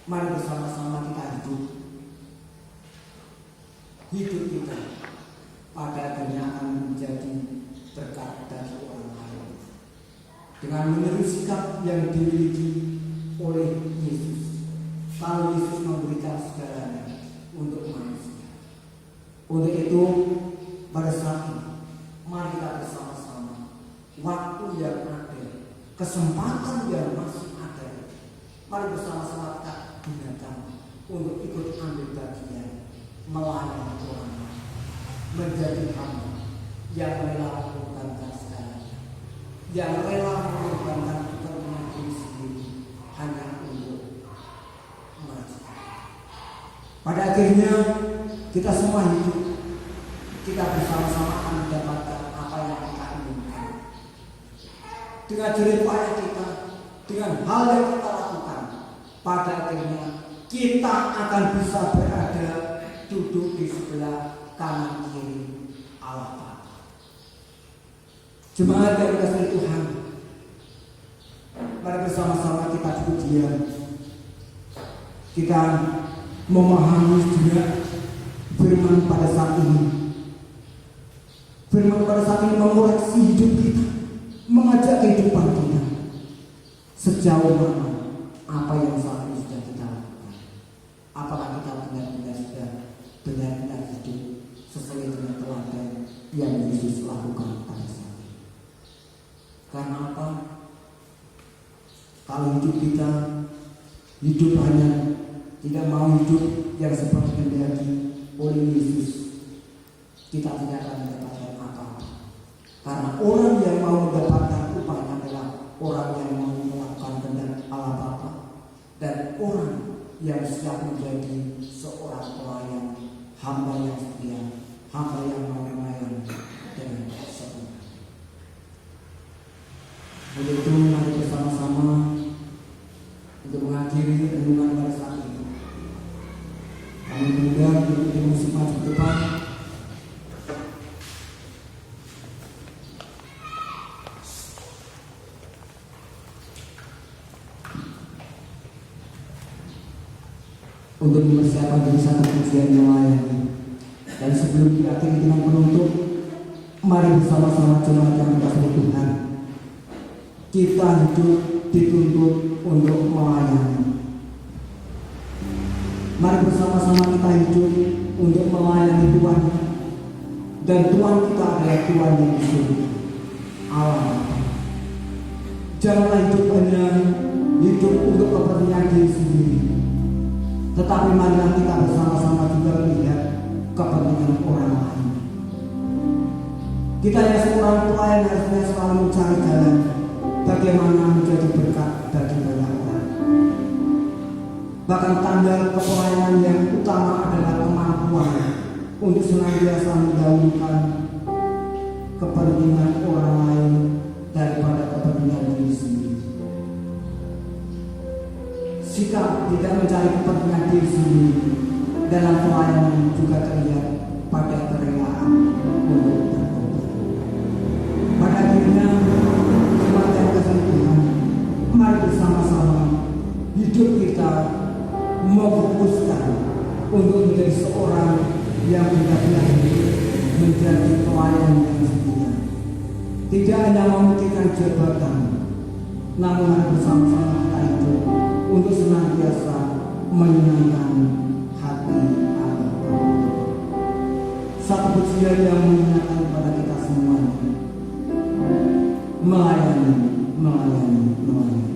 [SPEAKER 5] mari bersama-sama kita hidup kita pada akhirnya akan menjadi berkat bagi orang lain dengan meniru sikap yang dimiliki oleh Yesus. Kalau Yesus memberikan segalanya untuk manusia. Untuk itu pada saat ini mari kita bersama-sama, waktu yang ada, kesempatan yang masih ada, mari bersama-sama kita gunakan untuk ikut ambil bagian melayani orang lain, menjadi hamba yang rela mengorbankan segalanya, yang rela mengorbankan kepentingan diri sendiri hanya untuk manusia. Pada akhirnya kita semua hidup, kita bersama-sama akan mendapatkan apa yang kita inginkan. Dengan jerih payah kita, dengan hal yang kita lakukan, pada akhirnya kita akan bisa berada duduk di sebelah kanan kiri Allah Bapa. Jemaat yang dikasihi Tuhan, mari bersama-sama kita cukup diam. Kita memahami juga firman pada saat ini. Firman pada saat ini mengoreksi hidup kita, mengajak kehidupan kita. Sejauh mana apa yang saat ini sudah kita lakukan? Apakah kita benar-benar sudah benar-benar hidup sesuai dengan teladan yang Yesus lakukan pada saat ini? Karena apa? Kalau hidup kita hidup hanya tidak mau hidup yang seperti kehendaki oleh Yesus, kita tidak akan mendapatkan apa-apa. Karena orang yang mau mendapatkan upahnya adalah orang yang mau melakukan kehendak Allah Bapa, dan orang yang siap menjadi seorang pelayan, hamba yang setia, hamba yang mau melayani dengan sepenuhnya. Untuk itu mari bersama-sama untuk mengakhiri renungan pada saat ini. Kami mengundang untuk musik maju ke depan. Untuk mempersiapkan diri satu pujian yang melayani. Dan sebelum diakhiri dengan penutup, mari bersama-sama jemaat yang dikasihi Tuhan, kita hidup dituntut untuk melayani. Mari bersama-sama kita hidup untuk melayani Tuhan, dan Tuhan kita adalah Tuhan yang di surga, Allah. Janganlah hidup hanya hidup untuk kepentingan diri sendiri, tetapi marilah kita bersama-sama juga melihat kepentingan orang lain. Kita yang seorang pelayan harusnya selalu mencari jalan bagaimana menjadi berkat bagi banyak orang. Bahkan tanda kepelayanan yang utama adalah kemampuan untuk senantiasa mendahulukan kepentingan orang lain daripada kepentingan diri sendiri. Sikap tidak mencari kepentingan diri sendiri dalam pelayanan juga terlihat pada kerelaan untuk berkorban. Pada akhirnya, jemaat yang dikasihi Tuhan, mari bersama-sama hidup kita memfokuskan untuk menjadi seorang yang benar-benar menjadi pelayan yang setia. Tidak hanya memikirkan jabatan, namun harus bersama-sama kita hidup untuk senantiasa menyenangkan hati Allah. Satu pujian yang menyenangkan kepada kita semuanya. Melayani, melayani, melayani.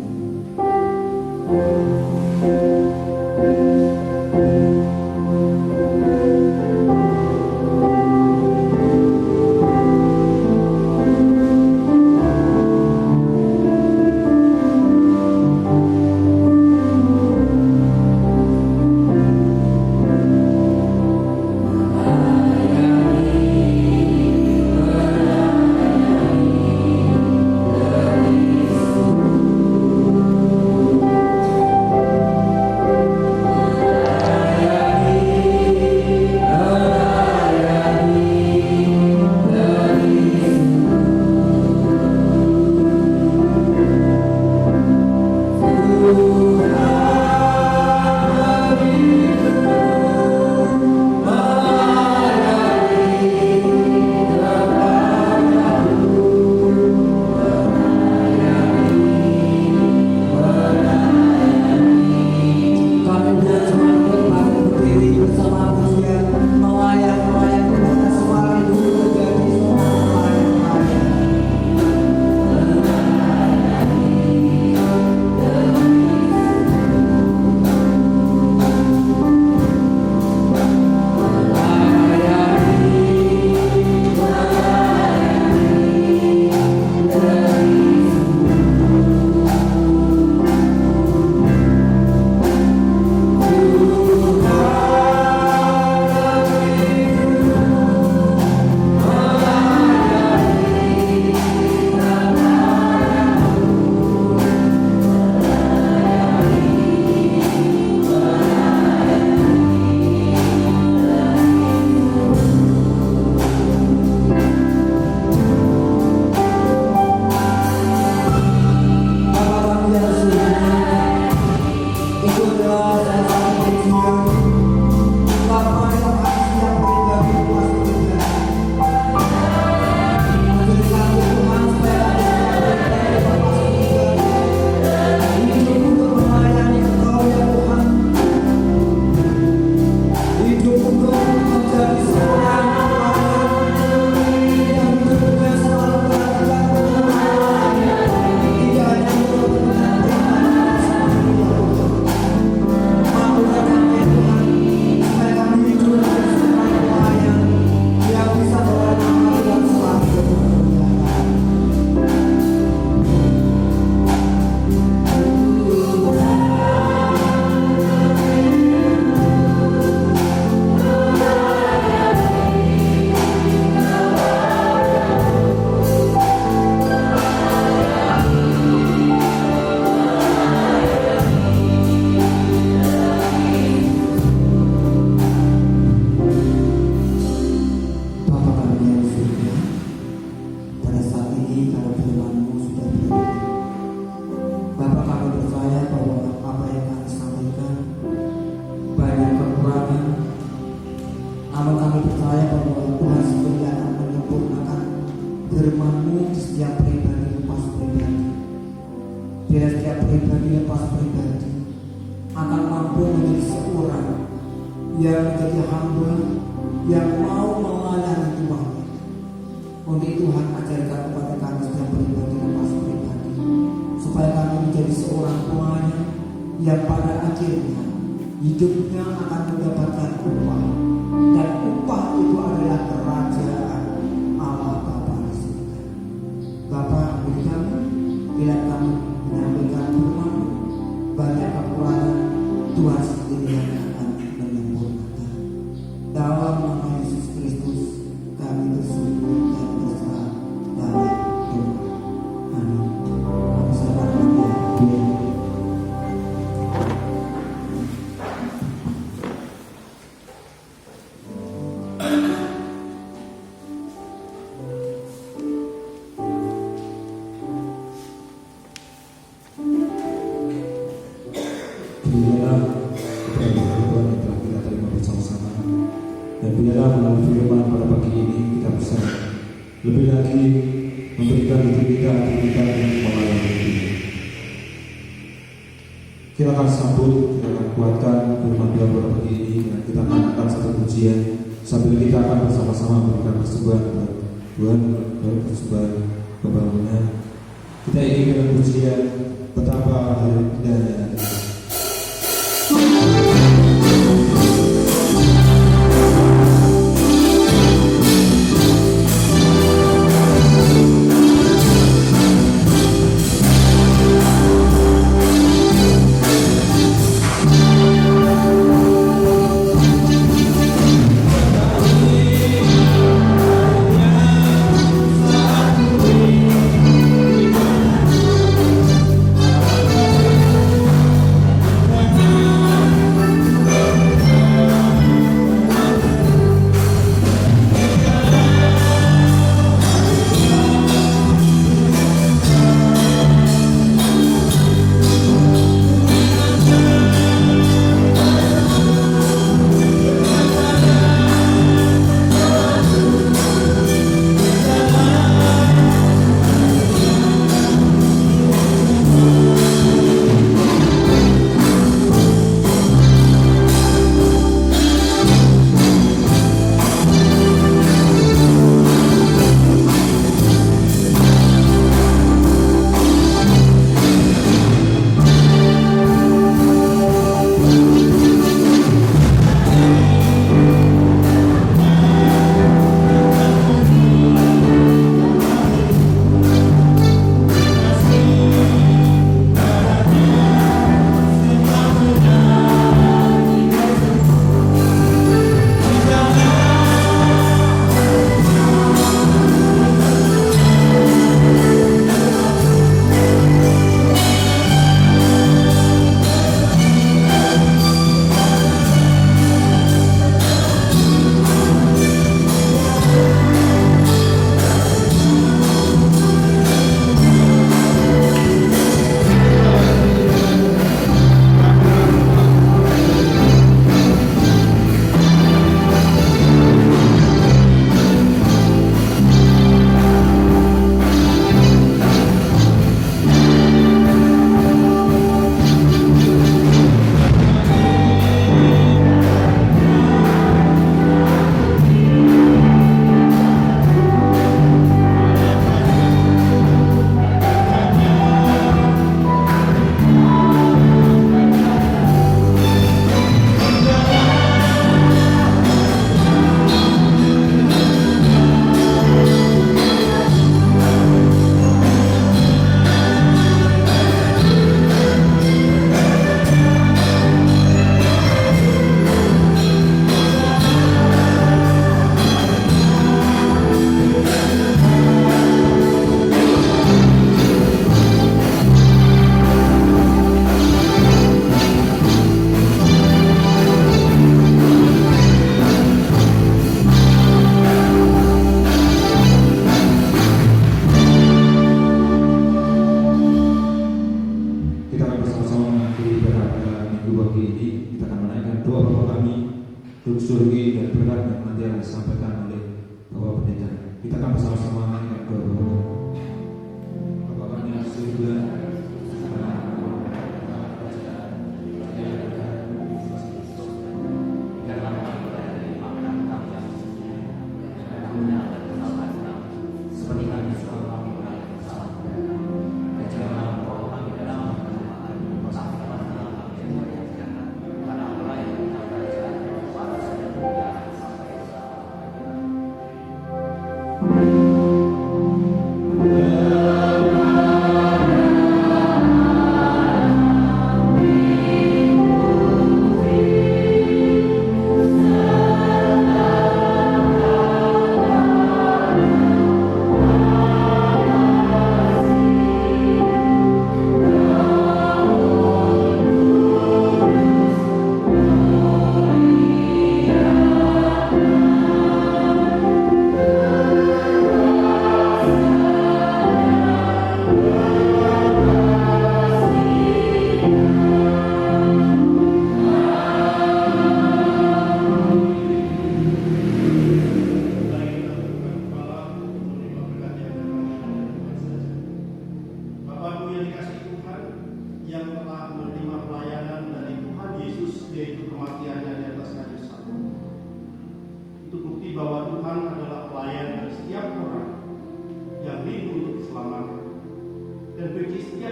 [SPEAKER 5] terlepas pribadi akan mampu menjadi seorang yang menjadi hamba yang mau melayani Tuhan. Untuk itu Tuhan ajarkan kepada kami setiap pribadi lepas pribadi, supaya kami menjadi seorang pelayan yang pada akhirnya hidupnya akan mendapatkan upah, dan upah itu adalah kerajaan Allah Bapa di surga. Bapa, beri kami bila kami menyampaikan firman, banyak kekurangan, Tuhan sendiri yang akan menyempurnakan. Dalam nama Yesus Kristus kami bersyukur dan berserah dalam Tuhan. Amin. Kami serahkan dia.
[SPEAKER 6] Biarlah kebenaran Tuhan yang telah kita terima bersama-sama, dan biarlah melalui firman pada pagi ini kita bisa lebih lagi memberikan diri kita yang melayani Dia. Kita akan sambut, kita akan kuatkan firman Tuhan pada pagi ini, dan kita akan angkat satu pujian sambil kita akan bersama-sama memberikan persembahan buat Tuhan, persembahan kebangunan. Kita ingin dengan pujian betapa hari indahnya surgi dan berat yang nanti akan disampaikan oleh Bapak Pendeta. Kita akan bersama-sama mengingat doa Bapak kami yang surga.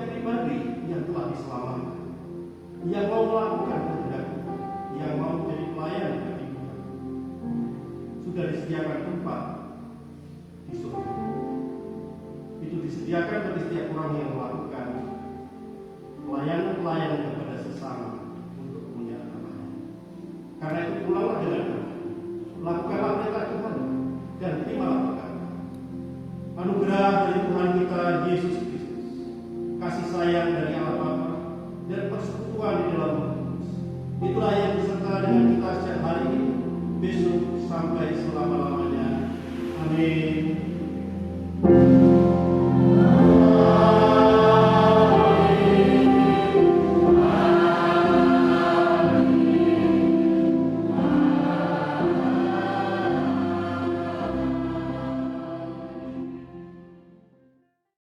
[SPEAKER 7] pribadi yang telah diselamatkan, yang mau melakukan kehendak, yang mau menjadi pelayan bagi Tuhan. Sudah disediakan tempat di surga. Itu disediakan bagi setiap orang yang melakukan pelayanan-pelayanan